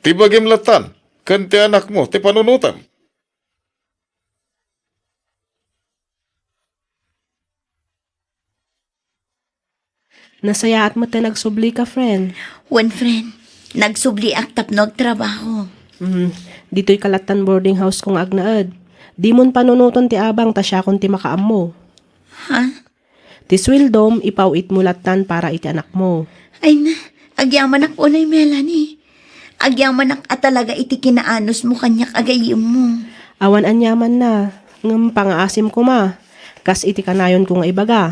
Tibagim latan, kan ti anak mo, ti panunutan. Nasayaat mo ta nagsubli ka, friend. Wan, friend. Nagsubli ak tapnog trabaho. Dito'y kalatan boarding house kong agnaad. Di mon panunuton ti abang ta siya kung ti makaam mo. Ha? Ti swildom, ipawit mo latan para iti anak mo. Ay na, agyaman ak unay, Melanie. Agyaman ak at talaga iti kinaanos mo kanyak agayim mo. Awan anyaman na, ngam pangaasim ko ma. Kas iti kanayon ko nga ibaga.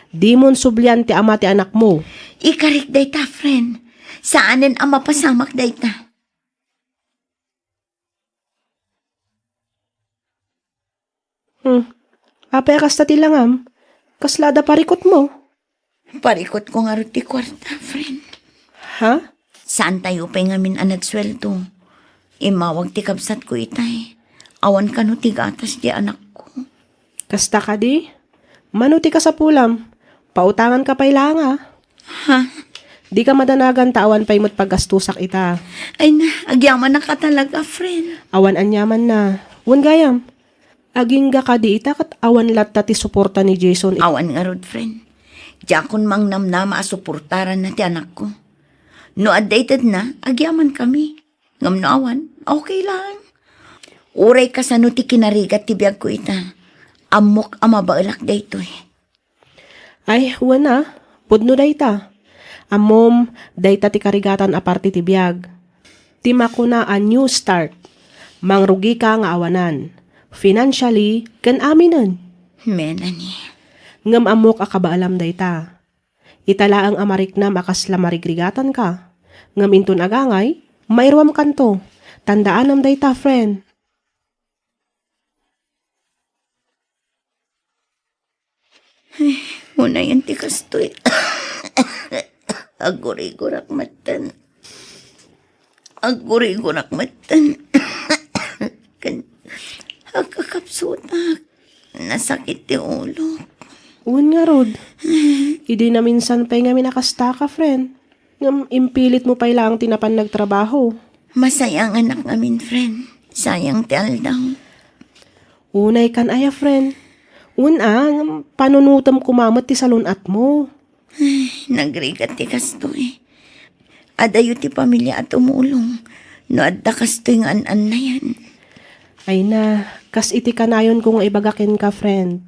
Di mon sublian ti ama ti anak mo. Ikarik day ta, friend. Saanin ang mapasamak day ta? Apekas ta ti langam. Kaslada parikot mo. Parikot ko nga ti kwarta, friend. Ha? Saan tayo pa ngamin ang nagsweldo? Imawag ti kabsat ko itay. Awan ka no ti gatas di anak ko. Kasta ka di? Manuti ka sa pulam. Pautangan ka pa'y langa. Ha? Di ka madanagan tawan pa'y mo't paggastusak ita. Ay na, agyaman na ka talaga, friend. Awan anyaman na. Wan gayam. Aging ga ka di ita kat awan latta ti suporta ni Jason. Awan nga rod, friend. Diyakon mang namnama asuportaran na ti anak ko. No updated na, agyaman kami. Ngam naawan, okay lang. Uray ka sa no ti kinarigat ti biyag ko ita. Amok ama bailak daytoy. Ay, wana. Pudno dayta. Amom, dayta ti karigatan aparte ti biyag. Tima ko na a new start. Mangrugi ka nga awanan. Financially, kan aminan. Menani. Ngam amok akabaalam dayta. Itala ang amarik na makasla marigrigatan ka. Ngam intun agangay, mairwam kanto. Tandaan am dayta, friend. Una yan ti kastoy. Aguri-gurak matan. Aguri-gurak matan. Agkakapsutak. Nasakit ti ulo. Uwan nga, Rod. Idi na minsan pa'y nga minakasta ka, friend. Ngam impilit mo pa'y lang tinapan nagtrabaho. Masayang anak namin, friend. Sayang ti aldaw. Unay kan aya, friend. Ngam panunutam kumamat ti salunat mo. Nagrigat ti kastoy. Adayo ti pamilya at umulong. No adda kastoy nga an na yan. Ay na, kas iti kanayon kung ibagakin ka, friend.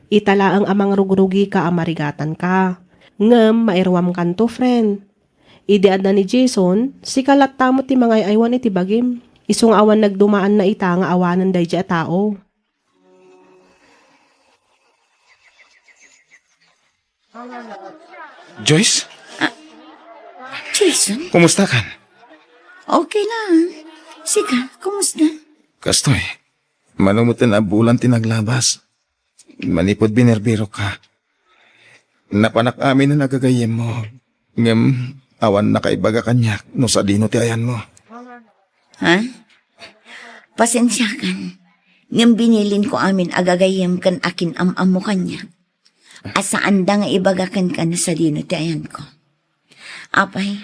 Itala ang amang rugrugi ka amarigatan ka. Ngam, mairwam kanto, friend. Idead na ni Jason, si kalat tamo ti mga aywan iti bagim. Isong awan nagdumaan na ita nga awanan day a tao. Joyce, Jason, kumusta ka? okay lang. Sika, kumusta? Kastoy, manumutan na bulan tinaglabas. Manipod binerbiro ka. Napanak amin na nagagayem mo. Ngem, awan nakaibaga kanyak no sa dino ti ayan mo. Ha? Pasensya kan. Ngam binilin ko amin agagayem kan akin am mo kanya. Asaan da nga ibagakan ka na sa dino ti ayan ko. Apay,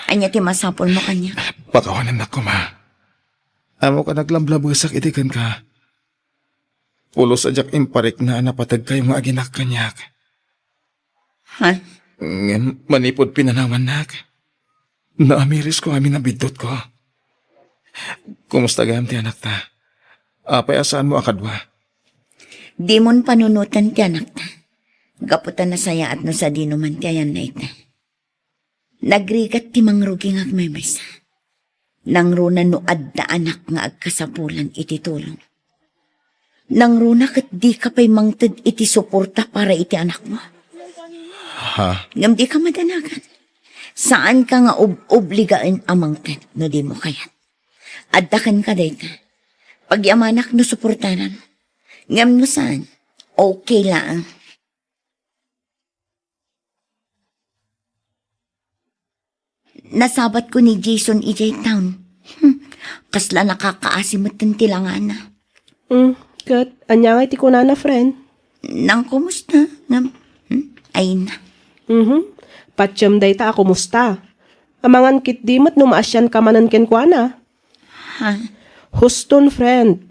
anya ti masapol mo kanya. Pakawanan na ko, ma. Amo ka naglamblabagsak itikan ka. Pulos adyak imparik na napatag kayo mga aginak kanyak. Ha? Ngem, manipod pinanawan nak. Naamiris ko amin na bidot ko. Kumusta gayam ti anak ta? Apay asaan mo akadwa? Di mon panunutan ti anak ta. Gaputan na saya at no sa dino man ti ayan na ita. Nagrigat ti mangrugi nga agmaymaysa. Nangruna no adda anak nga agkasapulan iti tulong. Nangruna kat di ka pa'y mangtad iti suporta para iti anak mo. Ha? Ngam di ka madanagan. Saan ka nga obligaan amangtad no di mo kayat. Addakan ka dayta. Pag yamanak no suportanan. Ngam no saan, okay lang. Nasabat ko ni Jason EJ Town. Kasla nakakaasimot ng tilangan na. Kat, anya nga iti kunana, friend. Nang kumusta? Ay na. Patsyam dayta ako musta. Amangan kit dimot numaasyan ka manan kenkwana. Ha? Huston, friend.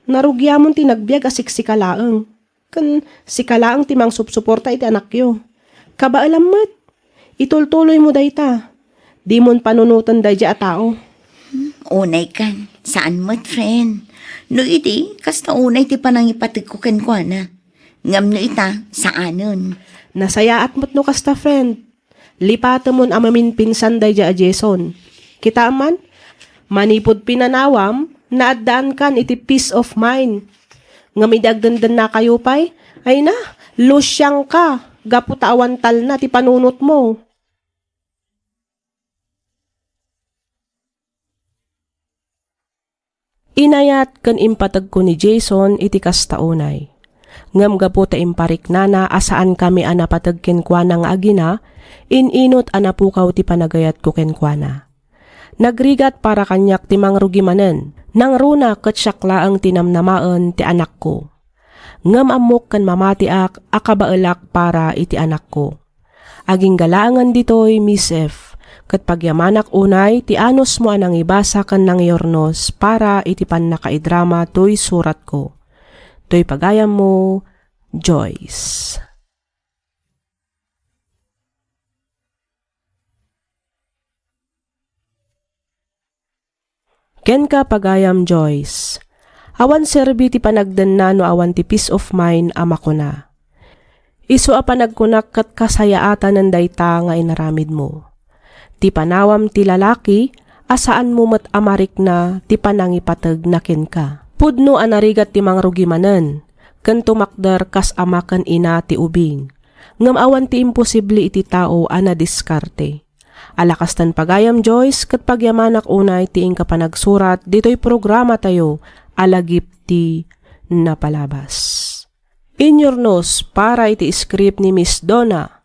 Narugyamon ti nagbiag asiksika-laeng. Kan sikalaang timang supsuporta iti anak yo. Kabaalamot. Itultuloy mo dayta. Di mon panunutan day a tao. Unay kan. Saan mo't, friend? No iti, kasta unay ti panangipatig ko kenkwana. Ngam no ita, saanon? Nasayaat mo't no kasta, friend. Lipata mon amamin pinsan day a Jason. Kita man, manipod pinanawam, naadaan kan iti peace of mind. Ngamidagdandan na kayo pa'y, ay na, losyang ka, gaputawan tal na ti panunot mo. Inayat kan impatag ko ni Jason iti kastaunay. Ngam gapo ta imparik nana asaan kami anapatag kenkwana nga agina, ininot anapukaw ti panagayat ko kenkwana. Nagrigat para kanyak ti mangrugimanen, nang runa ket syakla ang tinamnamaan ti anak ko. Ngam amok kan mamatiak akabaelak para iti anak ko. Aging galangan ditoy, Miss F. Kat pagyamanak unay, ti anos mo anang ibasa kan nang yornos para iti pan nakaidrama to'y surat ko. To'y pagayam mo, Joyce. Ken ka pagayam Joyce. Awan serbi ti panagdan na no awan ti peace of mind ama ko na. Isu a panagkunak kat kasayaatan ng dayta nga inaramid mo. Ti panawam ti lalaki, asaan mo mat amarik na ti panangipatag na ken ka. Pudno anarigat ti mangrugimanen, ken tumakder kas amakan ina ti ubing. Ngam awan ti imposible iti tao ana diskarte. Alakastan pagayam Joyce kat pagyamanak unay ti ingka panagsurat dito'y programa tayo alagip ti napalabas. Inyornos para iti script ni Miss Donna.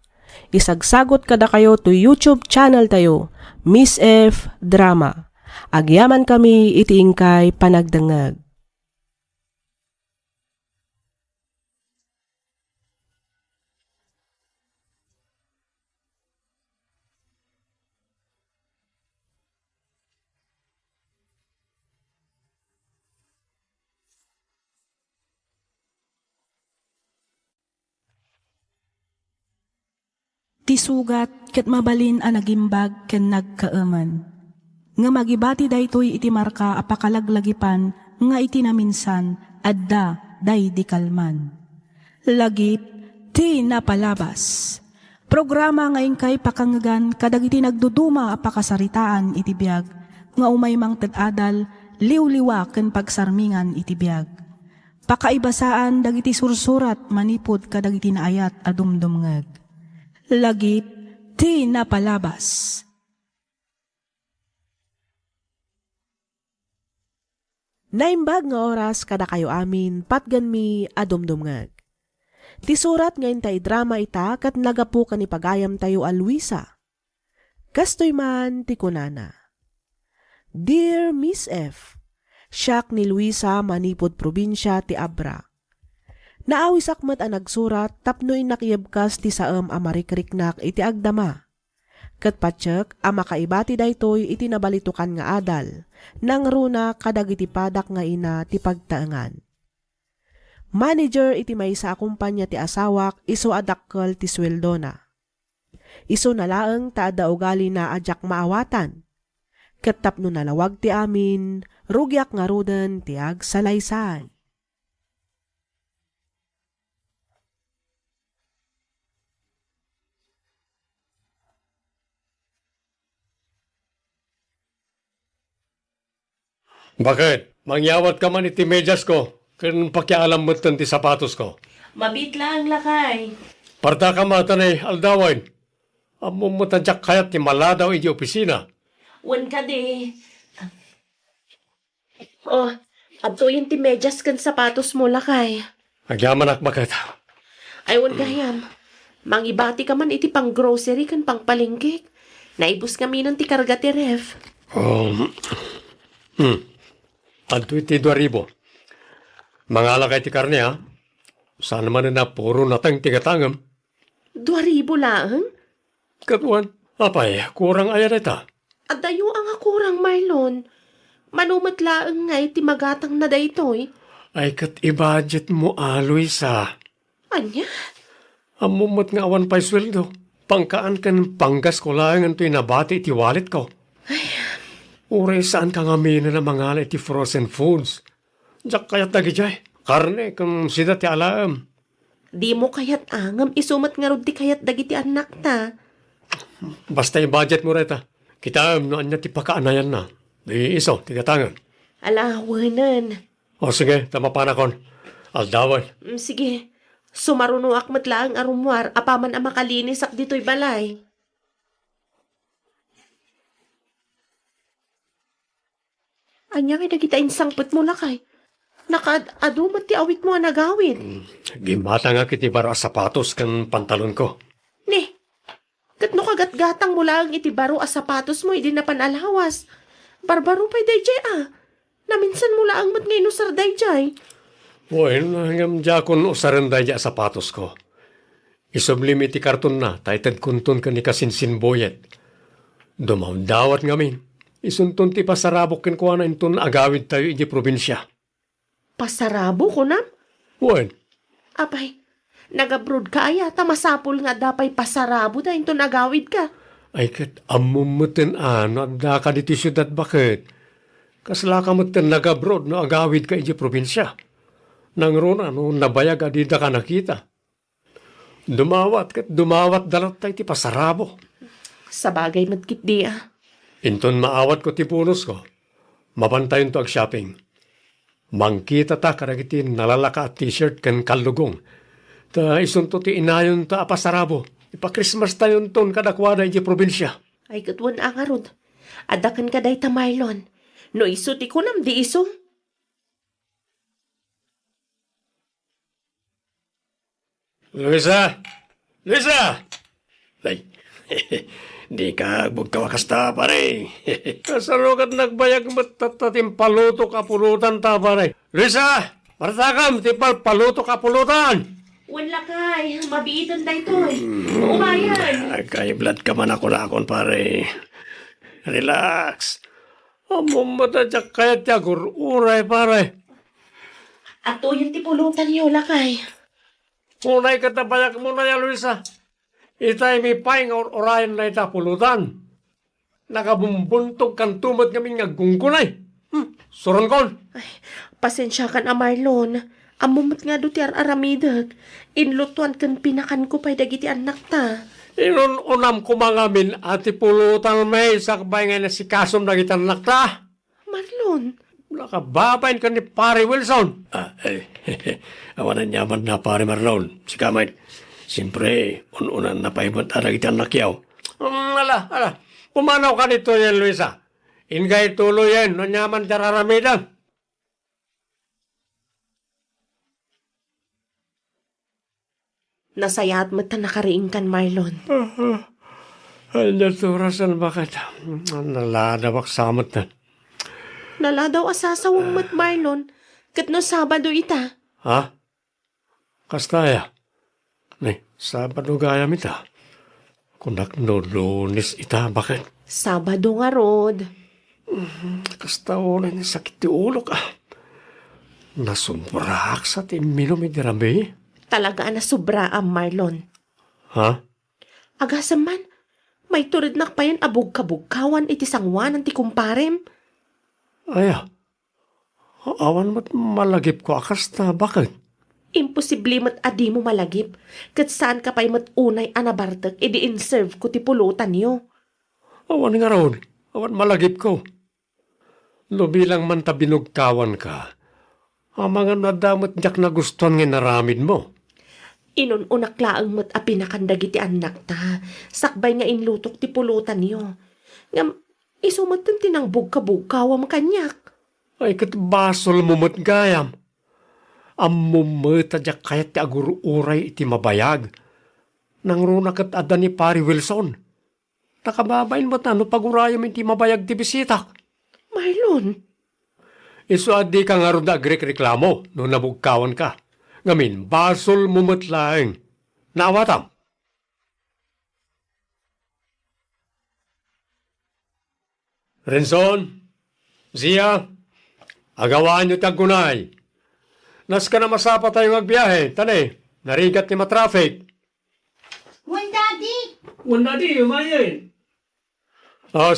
Isagsagot kada kayo to YouTube channel tayo, Miss F Drama. Agyaman kami iti ingkay panagdangag. Ti sugat ket mabalin a nagimbag ken nagkaaman. Nga magibati daytoy iti marka apakalaglagipan nga iti naminsan adda day di kalman. Lagip ti napalabas. Programa nga ingkay pakangagan kadag iti nagduduma apakasaritaan iti biag nga umay mang ted-adal liwliwa ken pagsarmingan iti biag. Pakaibasaan dagiti sursurat manipod kadag iti naayat adumdumngeg. Lagip ti napalabas. Naimbag nga oras kada kayo amin patgan mi adumdumngag. Ti surat ngayon tay drama ita kat nagapu ka ni pagayam tayo a Luisa. Kastoy man ti kunana. Dear Miss F, siyak ni Luisa manipod probinsya ti Abra. Naawisak mat ang nagsurat tapnoy nakiyabkas ti saam amarikriknak iti agdama. Kat patsyak amakaibati daytoy iti nabalitukan nga adal, nang runa kadag iti padak nga ina ti pagtaangan. Manager iti maysa akumpanya ti asawak iso adakkel ti sweldo na. Iso nalaeng taada ugali na adyak maawatan. Kat tapno nalawag ti amin, rugyak nga ruden ti agsalaysay. Bakit? Mangyawat ka man iti medyas ko. Kaya pakialam mo ti sapatos ko. Mabit lang lakay. Parta ka matan ay aldawan. Amo mo tadyak kayat ti maladaw iti opisina. Wan ka di. Oh, abto yung ti medyas kan sapatos mo lakay. Agyaman ak bakit? Ay wan ka yam. Mangibati ka man iti pang grocery kan pang palengke. Naibus kami ng ti karga ti ref. Adto iti 2,000. Mangala kay ti karne ha. Saan man na puro natang tigatangam. 2,000 lang? Katuan, apay, kurang ayan ita. At dayo ang akurang Marlon. Manumat laang nga iti magatang na daytoy. Ay kat i-budget mo aloy sa. Anya? Amumot nga awan pa'y sweldo. Pangkaan kan panggas ko lang ang nabati iti wallet ko. Uray saan ka nga mina na mga iti frozen foods. Diyak kayat nagijay. Karne kung sida ti alam. Di mo kayat angam isumat nga rod ti kayat dagiti anak ta. Basta yung budget mo reta. Kita no anya ti pakaanayan na. Di iso, tigatangan. Alawanan. O sige, tama pa na kon. Aldawan. Sige. Sumaruno akmat laang arumwar apaman ang makalinis ak dito'y balay. Anya kay nagita insangpet mo lakay. Nakaad-adumat ti awit mo ang nagawid. Gimata nga kiti baro a sapatos kan pantalon ko. Ne, katno kagat-gatang mo lang iti baro a sapatos mo, hindi na panalawas. Barbaro pa'y dayjay Naminsan mo lang mat ngayon usar dayjay. Well, hanggang jakon usaran dayjay a sapatos ko. Isublim iti karton na, taytad kuntun ka ni kasinsin boyet. Dumawdawat ngamin. Isuntun ti pasarabok ken kuana intun agawid tayo iti probinsya. Pasarabo ko na? Well, Apay, nag-abroad ka ay ata masapul nga dapay pasarabo da into nagawid ka. ay kat amumutin ano, da ka diti syudad bakit? Kasla ka mo't nag-abroad no agawid ka iji probinsya. Nang rona no nabayag adida ka nakita. Dumawat dalat tayo ti pasarabo. Sa bagay madkit di Inton maawat ko ti punos ko. Mabantayon to ag shopping. Mangkita ta karagiti nalalaka at t-shirt kan kalugong. Ta isunto ti inayon ta apasarabo. Ipa-Christmas tayon ton kadakwada iji probinsya. Ay katwan ang arod. Adakan ka day ta Marlon. No iso ti kunam di iso. Luisa! Luisa! Ay, di ka bugkawakasta pare. Kasarukat nagbayag matatatim paluto kapulutan ta pare. Luisa! Martakam, tipal paluto kapulutan! Wala kay, mabiitan day to eh. Umayan. Kay blood ka man ako lakon pare. Relax. Amumata siya kaya tiyagur uray pare. Ato yung tipulutan niyo, lakay. Unay katabayak mo na yan, Luisa. Itay mi paing orayan na itapulutan. Nakabumbuntok kan tumot kami nga gungkunay. Suron kon. Pasensya kan Marlon. Amumot nga do ti aramidag. Inlutuan kan pinakan ko pa'y dagiti anak ta. Inon unam kumangamin ati pulutan may sakbay nga na si Kasom na kita nakta. Marlon, Nakababain ka ni Pare Wilson. Awanan yaman na Pare Marlon. Si Kamay. Siyempre, unan na paibot na kita nakyaw. Ala. Pumanaw ka nito yan, Luisa. Ingay tuloy yan. No nyaman dararamidan. nasayat mo ta nakariing kan Marlon. Ay, naturasan bakit? Naladawak samot na. Naladaw asasawang mat Marlon. Kat no Sabado ita. Ha? Kastaya. Nay, Sabado gaya ita. Kunak no Lunes ita, bakit? Sabado nga rod. Kasta ulo ni sakit ti ulo ka. Nasumburak sa tinminom idirami. Talaga na sobra ang Marlon. Ha? Agasam man, may turid na pa yan abog-kabugkawan iti sangwan ti kumparem. Aya. Awan mo't malagip ko akas na bakit? Imposible mat adi mo malagip. Kat saan ka pa'y mat unay anabartag edi in-serve ko ti pulutan niyo. Awan nga ron. Awan malagip ko. No bilang man tabinugkawan ka, ang mga nadamot diyak na guston nga naramid mo. Inununak laang mat apinakandag iti anak ta. Sakbay nga inlutok ti pulutan niyo. Ngam, isumat ng tinangbog-kabugkawam kanyak. Ay kat basol mo mo't gayam. Amumata diyak kayat ti agururay iti mabayag. Nang runa kat ada ni Pari Wilson. Nakababain mo't ano pagurayam iti mabayag ti bisitak. Marlon, Isu adi ka nga ron reklamo no nabugkawan ka. Ngamin, basol mo mo't laeng. Naawatam. Renson, Zia, agawaan nyo tagunay. Nas ka na masapa tayo magbiyahe. Tane, narigat ni matraffic. Wan, Daddy! Daddy, umayin.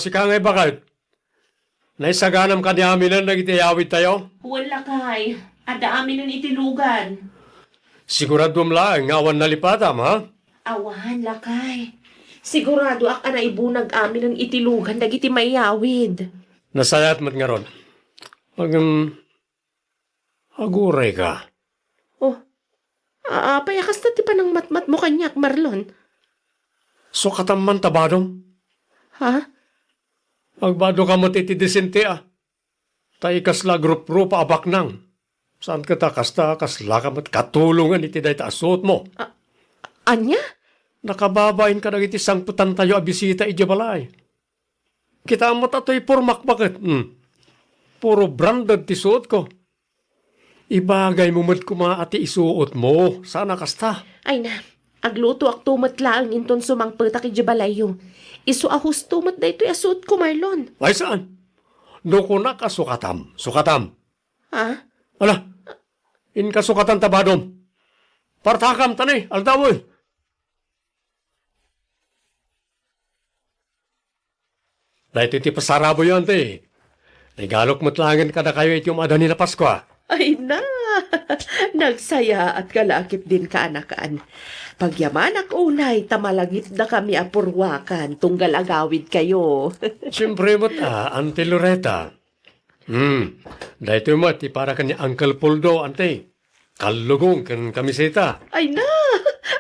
Si Kangay bakit? Naisaganam ka ni Aminan nagitiyawid tayo? wala kay. Ada amin ng itilugan. Sigurado lang, ngawan nalipatam, ha? Awan, lakay. Sigurado ak na ibunag amin ng itilugan dagiti mayawid. Nasayat mo't nga ron. Aguray ka. Oh, payakas na ti pa ng matmat mo kanyak, Marlon. So kataman tabadong. Ha? Agbado ka mo titidisente Taikas la grup-rupa abak nang. Saan ka ta kasta kasla ka mo't katulungan iti day taasot mo. Anya? Nakababain ka na iti sangputan tayo abisita ijabalay. Kita mo tato'y purmak bakit? Puro branded ti suot ko. Ibagay mo mo't kumaati isuot mo. Sana kasta. Ay na, agluto ak tumat laang inton sumangpagtak ijabalayo. Isu ahus tumat da ito'y asut ko, Marlon. Ay saan? Doko na kasukatam. Sukatam. Ha? Ala, in kasukatan tabadom. Partakam tanay, aldawoy. Dahil iti pasarabo yan, te. Nagalok matlangan ka na kayo iti umada ni na Pasko. Ay na, nagsaya at kalakip din kaanakan. Pagyamanak unay, tamalagit na kami apurwakan, tunggal agawid kayo. Siyempre mo't Ante Loretta. Dahito mo ti para kanya Uncle Poldo, ante. Kalugong kan kamiseta. Ay na,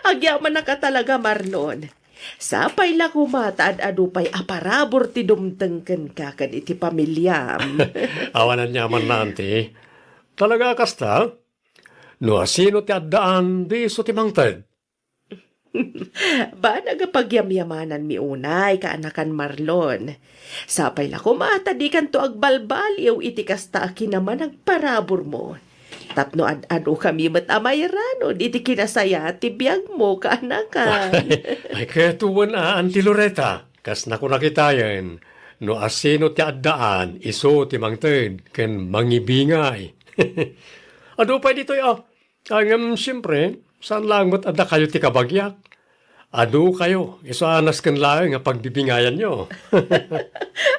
agyaman na ka talaga, Marlon. Sapay la kumataad adupay aparabor ti dumtengken ka kan iti pamilyam. Awanan niya man na, ante. Talaga kasta? No asino ti addaan di so ti mangted. Ba nagapagyamyamanan mi unay kaanakan Marlon. Sapay la kumata di kan to agbalbaliw iti kasta naman agparabor mo. Tapno ad-ado kami matamayarano iti kinasaya ti biyag mo kaanakan. Ay ketuwan Auntie Loretta. Kas na ko nakitayan. No asino ti addaan iso ti mangted ken mangibingay. Ado pa dito siyempre, saan lang mo't adda kayo ti kabagyak? Ado kayo, iso anas kan lang nga pagbibingayan nyo.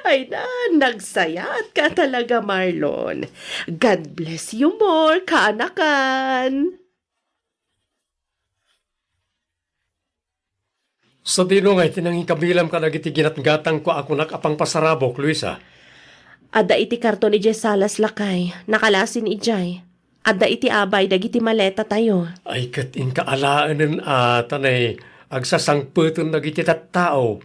Ay na, nagsayat ka talaga, Marlon. God bless you more, kaanakan. Sa dino nga, tinanging kabilam ka nagiti ginatgatang ko ako nakapang pasarabok, Luisa. Ada iti karton ni Jay Salas lakay, nakalasin ijay. Ada iti abay, dagiti maleta tayo. Ay kating kaalaanan tanay, agsasangputon nagiti tattao.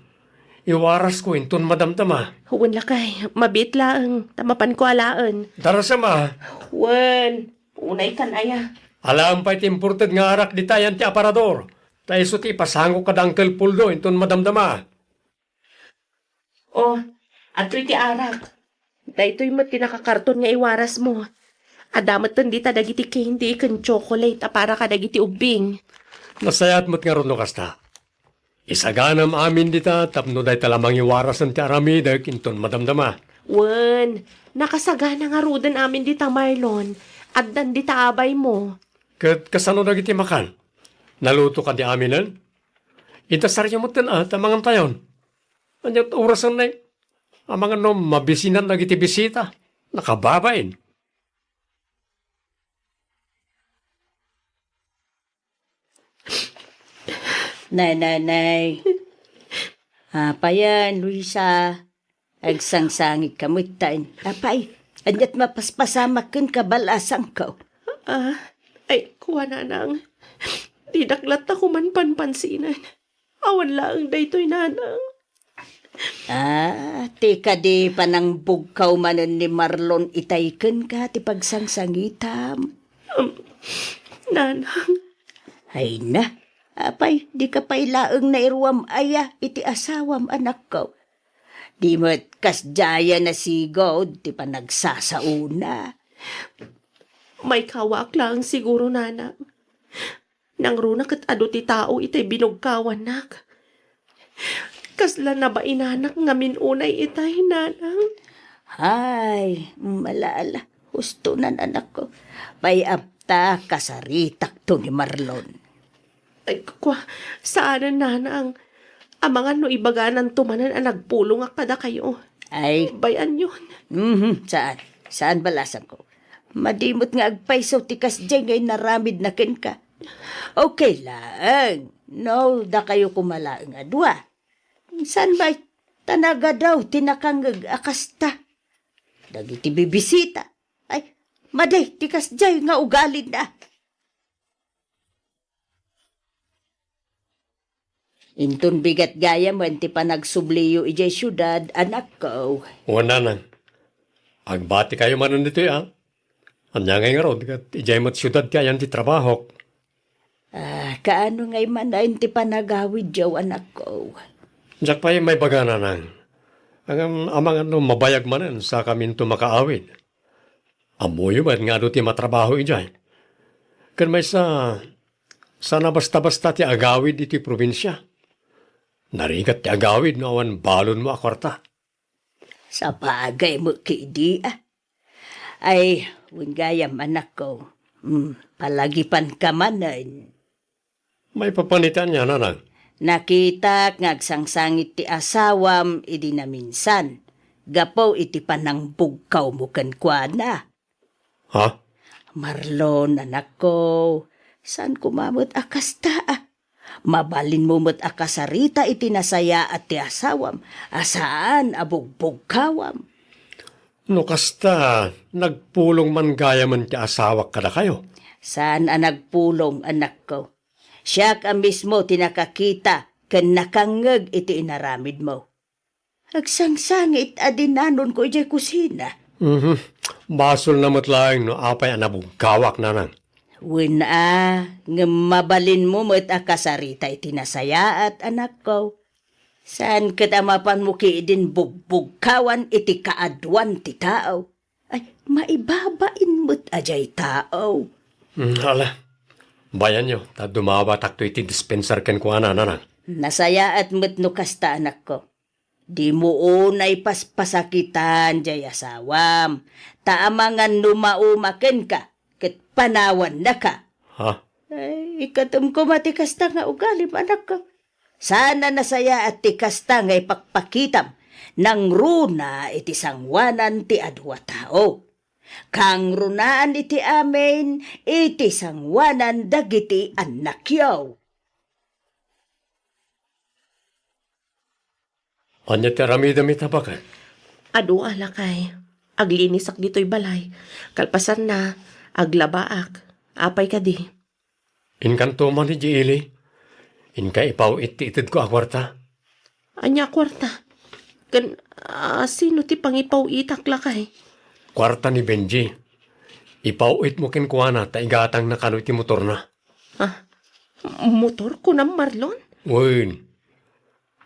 Iwaras ko inton madamtama. Huwag lakay, mabit lang, tamapan ko alaan. Darasama, Wen, unay kan aya. alam pa iti imported nga arak di tayan ti aparador. Tayo so ti pasango ka Uncle Poldo inton madamdama. Oh, ato iti arak. Dahito'y mat kinakakarton nga iwaras mo. Adamat tandi ta dagiti candy kan chocolate para ka dagiti ubing. Nasayat mo't nga ron no kasta. Isaganam amin dita tapno day talamang iwarasan ti aramidak inton madamdama. Wen, nakasagana nga rudan amin dita Marlon. Addan dita abay mo. Kat kasano dagiti makan? Naluto ka di aminan? Itasaryo mo tamangan tayon. Anyat orasan na ang mga mabisinan dagiti bisita. Nakababain. Nay. Apayan, Luisa. Agsangsangit kamutan. Apay, anyat mapaspasamak ken kabalasang ka. Ay, kuha na nang. Didaklat ako man panpansinan. Awan lang daytoy nanang. Tika di panang bugkaw manen ni Marlon itayken ka ti pagsangsangitam. Nanang. Ay na, apay, di ka pa'y laeng nairuam aya iti asawam anak ko. Di mo't kasjaya na sigod, ti pa nagsasauna. May kawak lang siguro nanang. Nang runa kat ado ti tao itay binugkawan nak. Kasla na ba inanak nga minunay itay nanang? Ay, malala, husto nan anak ko. Pay apta kasaritak to ni Marlon. Ay, kwa, saan nanang? Amangan no ibaganan tumanan ang nagpulong kada kayo. Ay, Bayan yun. saan? Saan balasan ko? Madimot nga agpaysaw tikas dyan ngay naramid na ken ka. Okay lang. No, da kayo kumalaang adwa. San ba tanaga daw tinakangag akasta? Dagiti bibisita. Ay, maday, tikas jay nga ugalin na. Intun bigat gaya mo, ti pa nagsubliyo ijay syudad, anak ko. Wala nang. Agbati kayo manon dito Anya ngay nga ron, kat ijay mo't syudad kayan ti trabaho. Kaano ngay manayin ti panagawid jaw, anak ko. Diyak pa may bagana nang. Ang amang mabayag manan sa kamin to makaawid. Amoy man nga do ti matrabaho ijay. Kan may sana basta-basta ti agawid iti probinsya. Narigat ti agawid no awan balon mo akwarta. Sa bagay mo kidi Ay, wingayam anak ko. Palagipan ka manan. May papanitan niya nanang. Nakita ngagsangsangit ti asawam idi na minsan. Gapaw iti panang bugkaw mo kan kwa na. Ha? Marlon, anak ko, saan kumamot akas ta? Mabalin mo mo't akasarita iti nasaya at ti asawam, asaan abugbog kawam. No kasta, nagpulong man gaya man ti asawak kada kayo. Saan ang nagpulong, anak ko? Siya ka mismo tinakakita ken nakangeg iti inaramid mo. Agsangsangit adinanon ko iti kusina. Basol na matlaing no apay anabugkawak na nang. Wina, nga mabalin mo mo't akasarita iti nasaya at anak ko. Saan kita mapan mo ki din bugbugkawan iti kaadwan ti tao? Ay, maibabain mo't ajay tao. Hala, bayan nyo, ta dumawa takto iti dispenser ken ko nang. Nasaya at mo't no kasta anak ko. Di mo unay paspasakitan jay asawam. Taamangan numaumaken ka, ket panawan na ka. Ha? Ay, ikatum ko matikasta nga ugali, anak ko. Sana nasaya at tikasta nga ipakpakitam nang runa iti sangwanan ti adwa tao. Kang runaan iti amin, iti sangwanan dagiti annakyaw. Anya ti aramidam itabakan? Adu alakay. Aglinisak dito'y balay. Kalpasan na, aglabaak. Apay ka di. Inkanto man ni Jiili. Inka ipaw iti-itid ko akwarta. Anya kwarta. Sino ti pangipaw itak lakay? Kwarta ni Benji. Ipawit mo ken kuana ta igatang na kano iti motor na. Motor ko na Marlon? Uy,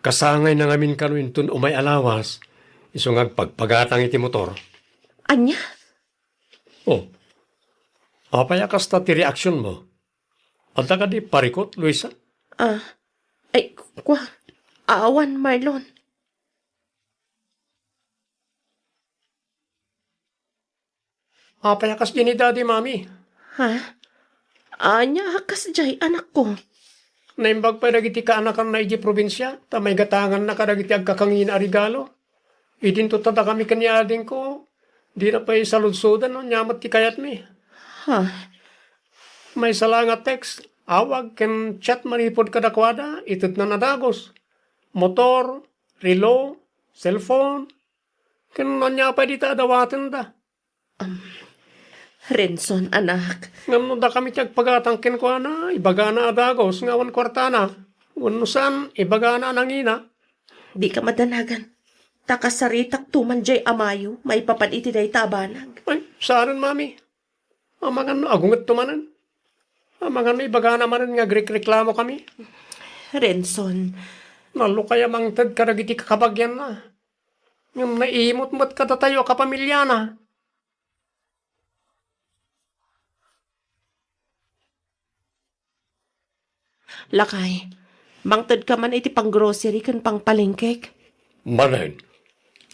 kasangay na ngamin kano intun umay alawas. Isungag pagpagatang iti motor. Anya? Oh, apayakas ta ti reaksyon mo. Anta ka di parikot, Luisa? Ay, awan Marlon. Apayakas din ni Daddy, Mami. Ha? Anya hakas jay anak ko. Naimbag pa dagiti kaanakan na iji probinsya, ta may gatangan na kadagiti agkakangin a regalo. Idin to tada kami kanyading ko. Di na pa isaludsodan no, nyamat ti kayat mi. Ha? May sala nga text, awag ken chat manipod kadakwada, itit na nadagos. Motor, relo, cellphone, ken nanya pa di ta adawaten da. Renson, anak. Ngam no da kami ti agpagatang ken ko na, ibaga na adagos, ngawan kwartana. Unusan, ibaga na nangina. Di ka madanagan. Takasaritak tuman jay amayo, may papad iti day tabanag. Ay, saan, Mami? Amangan no, agungat tumanan. Amangan no, ibaga naman nga reklamo kami. Renson, Nalukay amang tad karagiti kakabagyan na. Yung naimot mo't katatayo kapamilya na. lakay. Mangtad ka man iti pang grocery kan pang palengkek. Manan,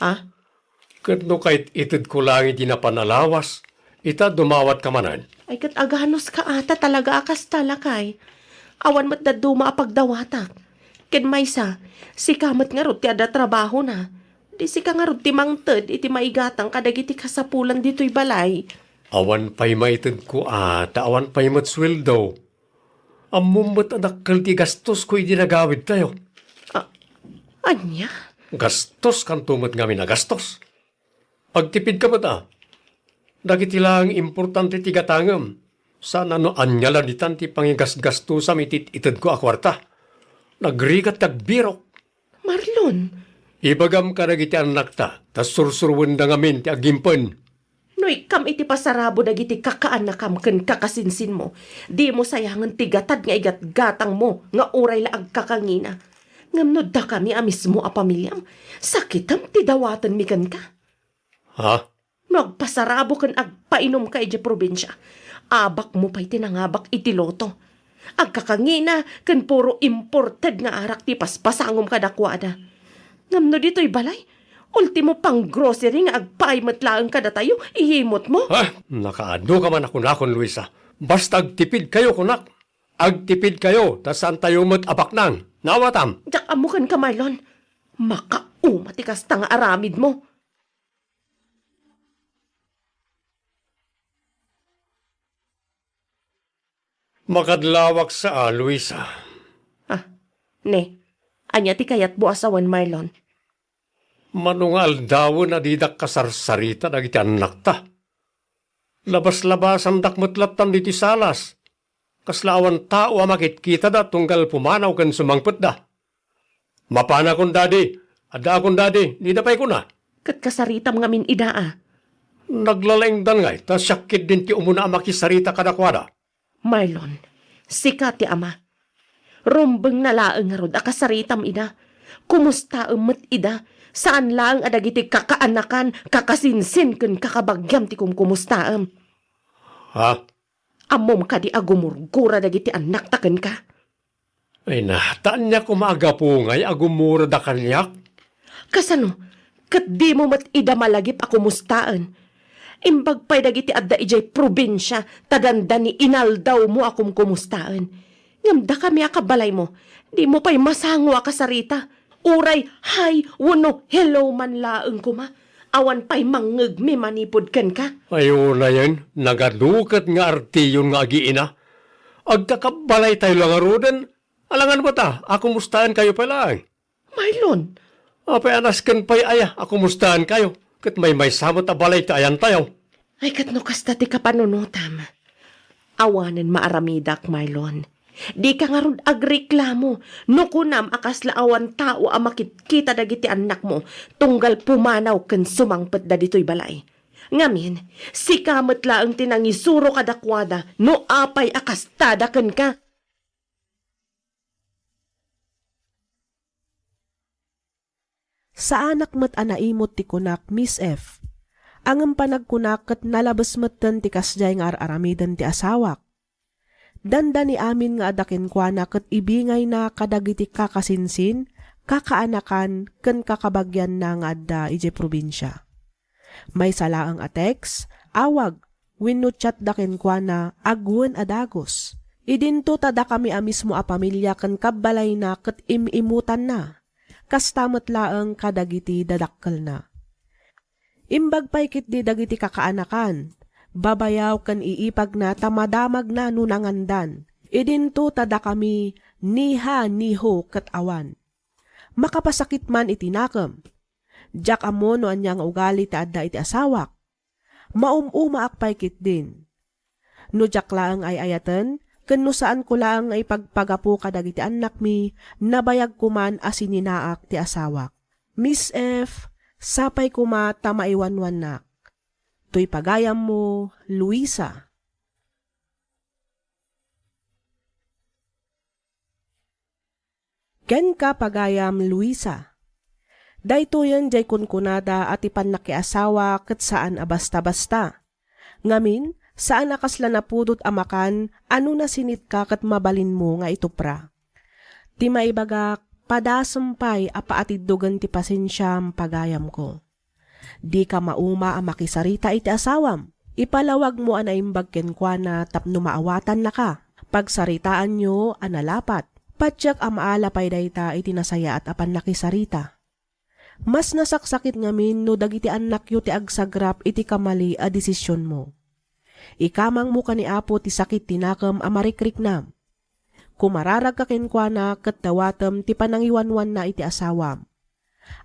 Ah? kat no kahit itid ko lang iti na panalawas, ita dumawat ka manan. Ay kat aganos ka ata talaga akas talakay. Awan mo't daduma apagdawatak. Ken maysa, si kamat nga rod ti ada trabaho na. Di si ka nga rod ti mangtad iti maigatang kadagiti kasapulan dito'y balay. Awan pa'y maitid ko ata, awan pa'y matsweldo. Amumot adakkel ti gastos ko'y dinagawid tayo. Anya? Gastos kan tumot nga minagastos. Pagtipid ka ba ta? Dagiti lang importante ti gatangam. Sana no anyalan itan ti pangigasgastusam itid ko akwarta. Nagrigat tagbirok. Marlon, Ibagam ka dagiti anak ta, tas sursurwen da ngamin ti agimpen. no ikam iti pasarabo dagiti kakaanakam ken kakasinsin mo. Di mo sayangan ti gatad nga igatgatang mo nga uray la agkakangina. Ngamno da kami amismo a pamilyam. Sakitam ti dawatan mi ken ka. Ha? Magpasarabo ken agpainom ka iti probinsya. Abak mo pa'y tinangabak iti loto. Agkakangina ken puro imported nga arak ti paspasangom kadakwada. Ngamno dito'y balay. Ultimo pang grocery nga agpaimat laang kada tayo, ihimot mo. Ha? Nakaano ka man ako nakon, Luisa. Basta agtipid kayo, kunak. Agtipid kayo, tas saan tayo mo't abaknang. Nawatam. Diyak amukan ka, Marlon. Makaumatikas tanga aramid mo. Makadlawak sa Luisa. Ne, anya ti kayat bu asawan Marlon. Manungal daw na didak kasarsarita dagiti anak ta. Labas-labasan dakmetlatan diti salas. Kaslaawan tao makit kita da tunggal pumanaw kan sumangpet da. Mapana kon dadi, ada kon dadi, di dapay ko na. Kat kasaritam ngamin idaa. Naglalaing dan ngay, ta syakit din ti umuna makisarita kadakwada. Marlon, sika ti ama. Rumbeng na laeng nga rod akasaritam ida. Kumusta umet ida? Saan laeng adagiti kakaanakan, kakasinsin ken kakabagyam ti kumkumustaem. Ha? Amom ka di agumurgura dagiti anak taken ka. Ay nataan niya kumagapungay agumura da kanyak. Kasano, kat di mo mat ida malagip ako mustaan. Imbag pa'y dagiti adda ijay probinsya, tadanda ni inaldaw mo akong kumustaan. Ngamda kami akabalay mo, di mo pa'y masango akasarita. Uray, hi, wano, hello man laeng kuma. Awan pa'y mangngeg mi manipod ken ka. Ayun na yan, nagadukat nga artiyon nga agiina. Agkakabalay tayo lang arudan. Alangan ba ta, ako mustahan kayo pala. Marlon, Apay anasken pa'y aya, ako mustahan kayo. Kat may samot a balay tayan tayo. ay katno kasta ti kapanunutam. Awanen maaramidak, Marlon. Di ka nga rod agreklamo. No kunam akas laawan tao ang makitkita dagiti anak mo tunggal pumanaw ken sumangpet da dito'y balay. Ngamin, si kamet laeng tinangisuro kadakwada no apay akas tadaken ka. Sa anak met anaimot ti kunak Miss F. Angem panagkunak ket nalabes metten ti kasjay nga aramiden ti asawak. Danda ni amin nga adaken kuana ket ibingay na kadagiti kakasinsin, kakaanakan, ken kakabagyan na nga adda ije probinsya. May salaang atex, awag, wenno chat daken kuana agwen adagos. Idinto tada kami amismo a pamilya ken kabbalay na ket imimutan na. Kastamet laeng kadagiti dadakkel na. Imbag pay kit di dagiti kakaanakan, babayaw kan iipag na tamadamag na nunangandan. Idinto tada kami niha niho ket awan. Makapasakit man itinakam. Jak amo no anyang ugali ta adda iti asawak. Maumuma akpay kit din. No jak laeng ay ayaten, ken no saan ko lang ay pagpagapo kadagiti anak mi, nabayag kuman asininaak ti asawak. Miss F, sapay kuma tamaiwanwan nak. To'y pagayam mo, Luisa. Ken ka pagayam, Luisa. Daytoyen jay kunkunada at ipan nakiasawa ket saan a basta-basta. Ngamin, saan akasla napudot amakan, ano na sinit ka ket mabalin mo nga itupra. Ti maibagak, padasumpay apaatiddogan ti pasensyam pagayam ko. Di ka mauma ang makisarita iti asawam. Ipalawag mo anaimbag kenkwana tapno maawatan na ka. Pagsaritaan nyo analapat. Patyak amaalapay dayta iti nasaya at apan nakisarita. Mas nasaksakit ngamin no dagiti anak yu ti agsagrap iti kamali a desisyon mo. Ikamang mo ka ni Apo ti sakit tinakam amarikrik nam. Kumararag ka kenkwana ket dawatem ti panangiwanwan na iti asawam.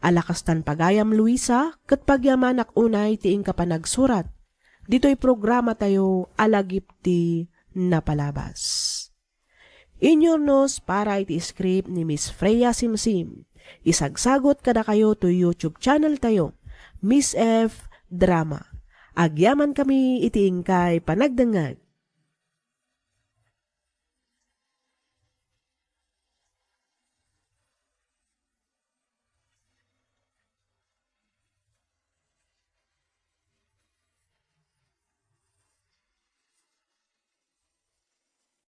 Alakastan pagayam Luisa ket pagyamanak unay ti ingka panagsurat. Dito'y programa tayo alagip ti napalabas. Inyornos para iti script ni Miss Freya Simsim. Isagsagot kada kayo to YouTube channel tayo, Miss F Drama. Agyaman kami iti ingkay panagdangag.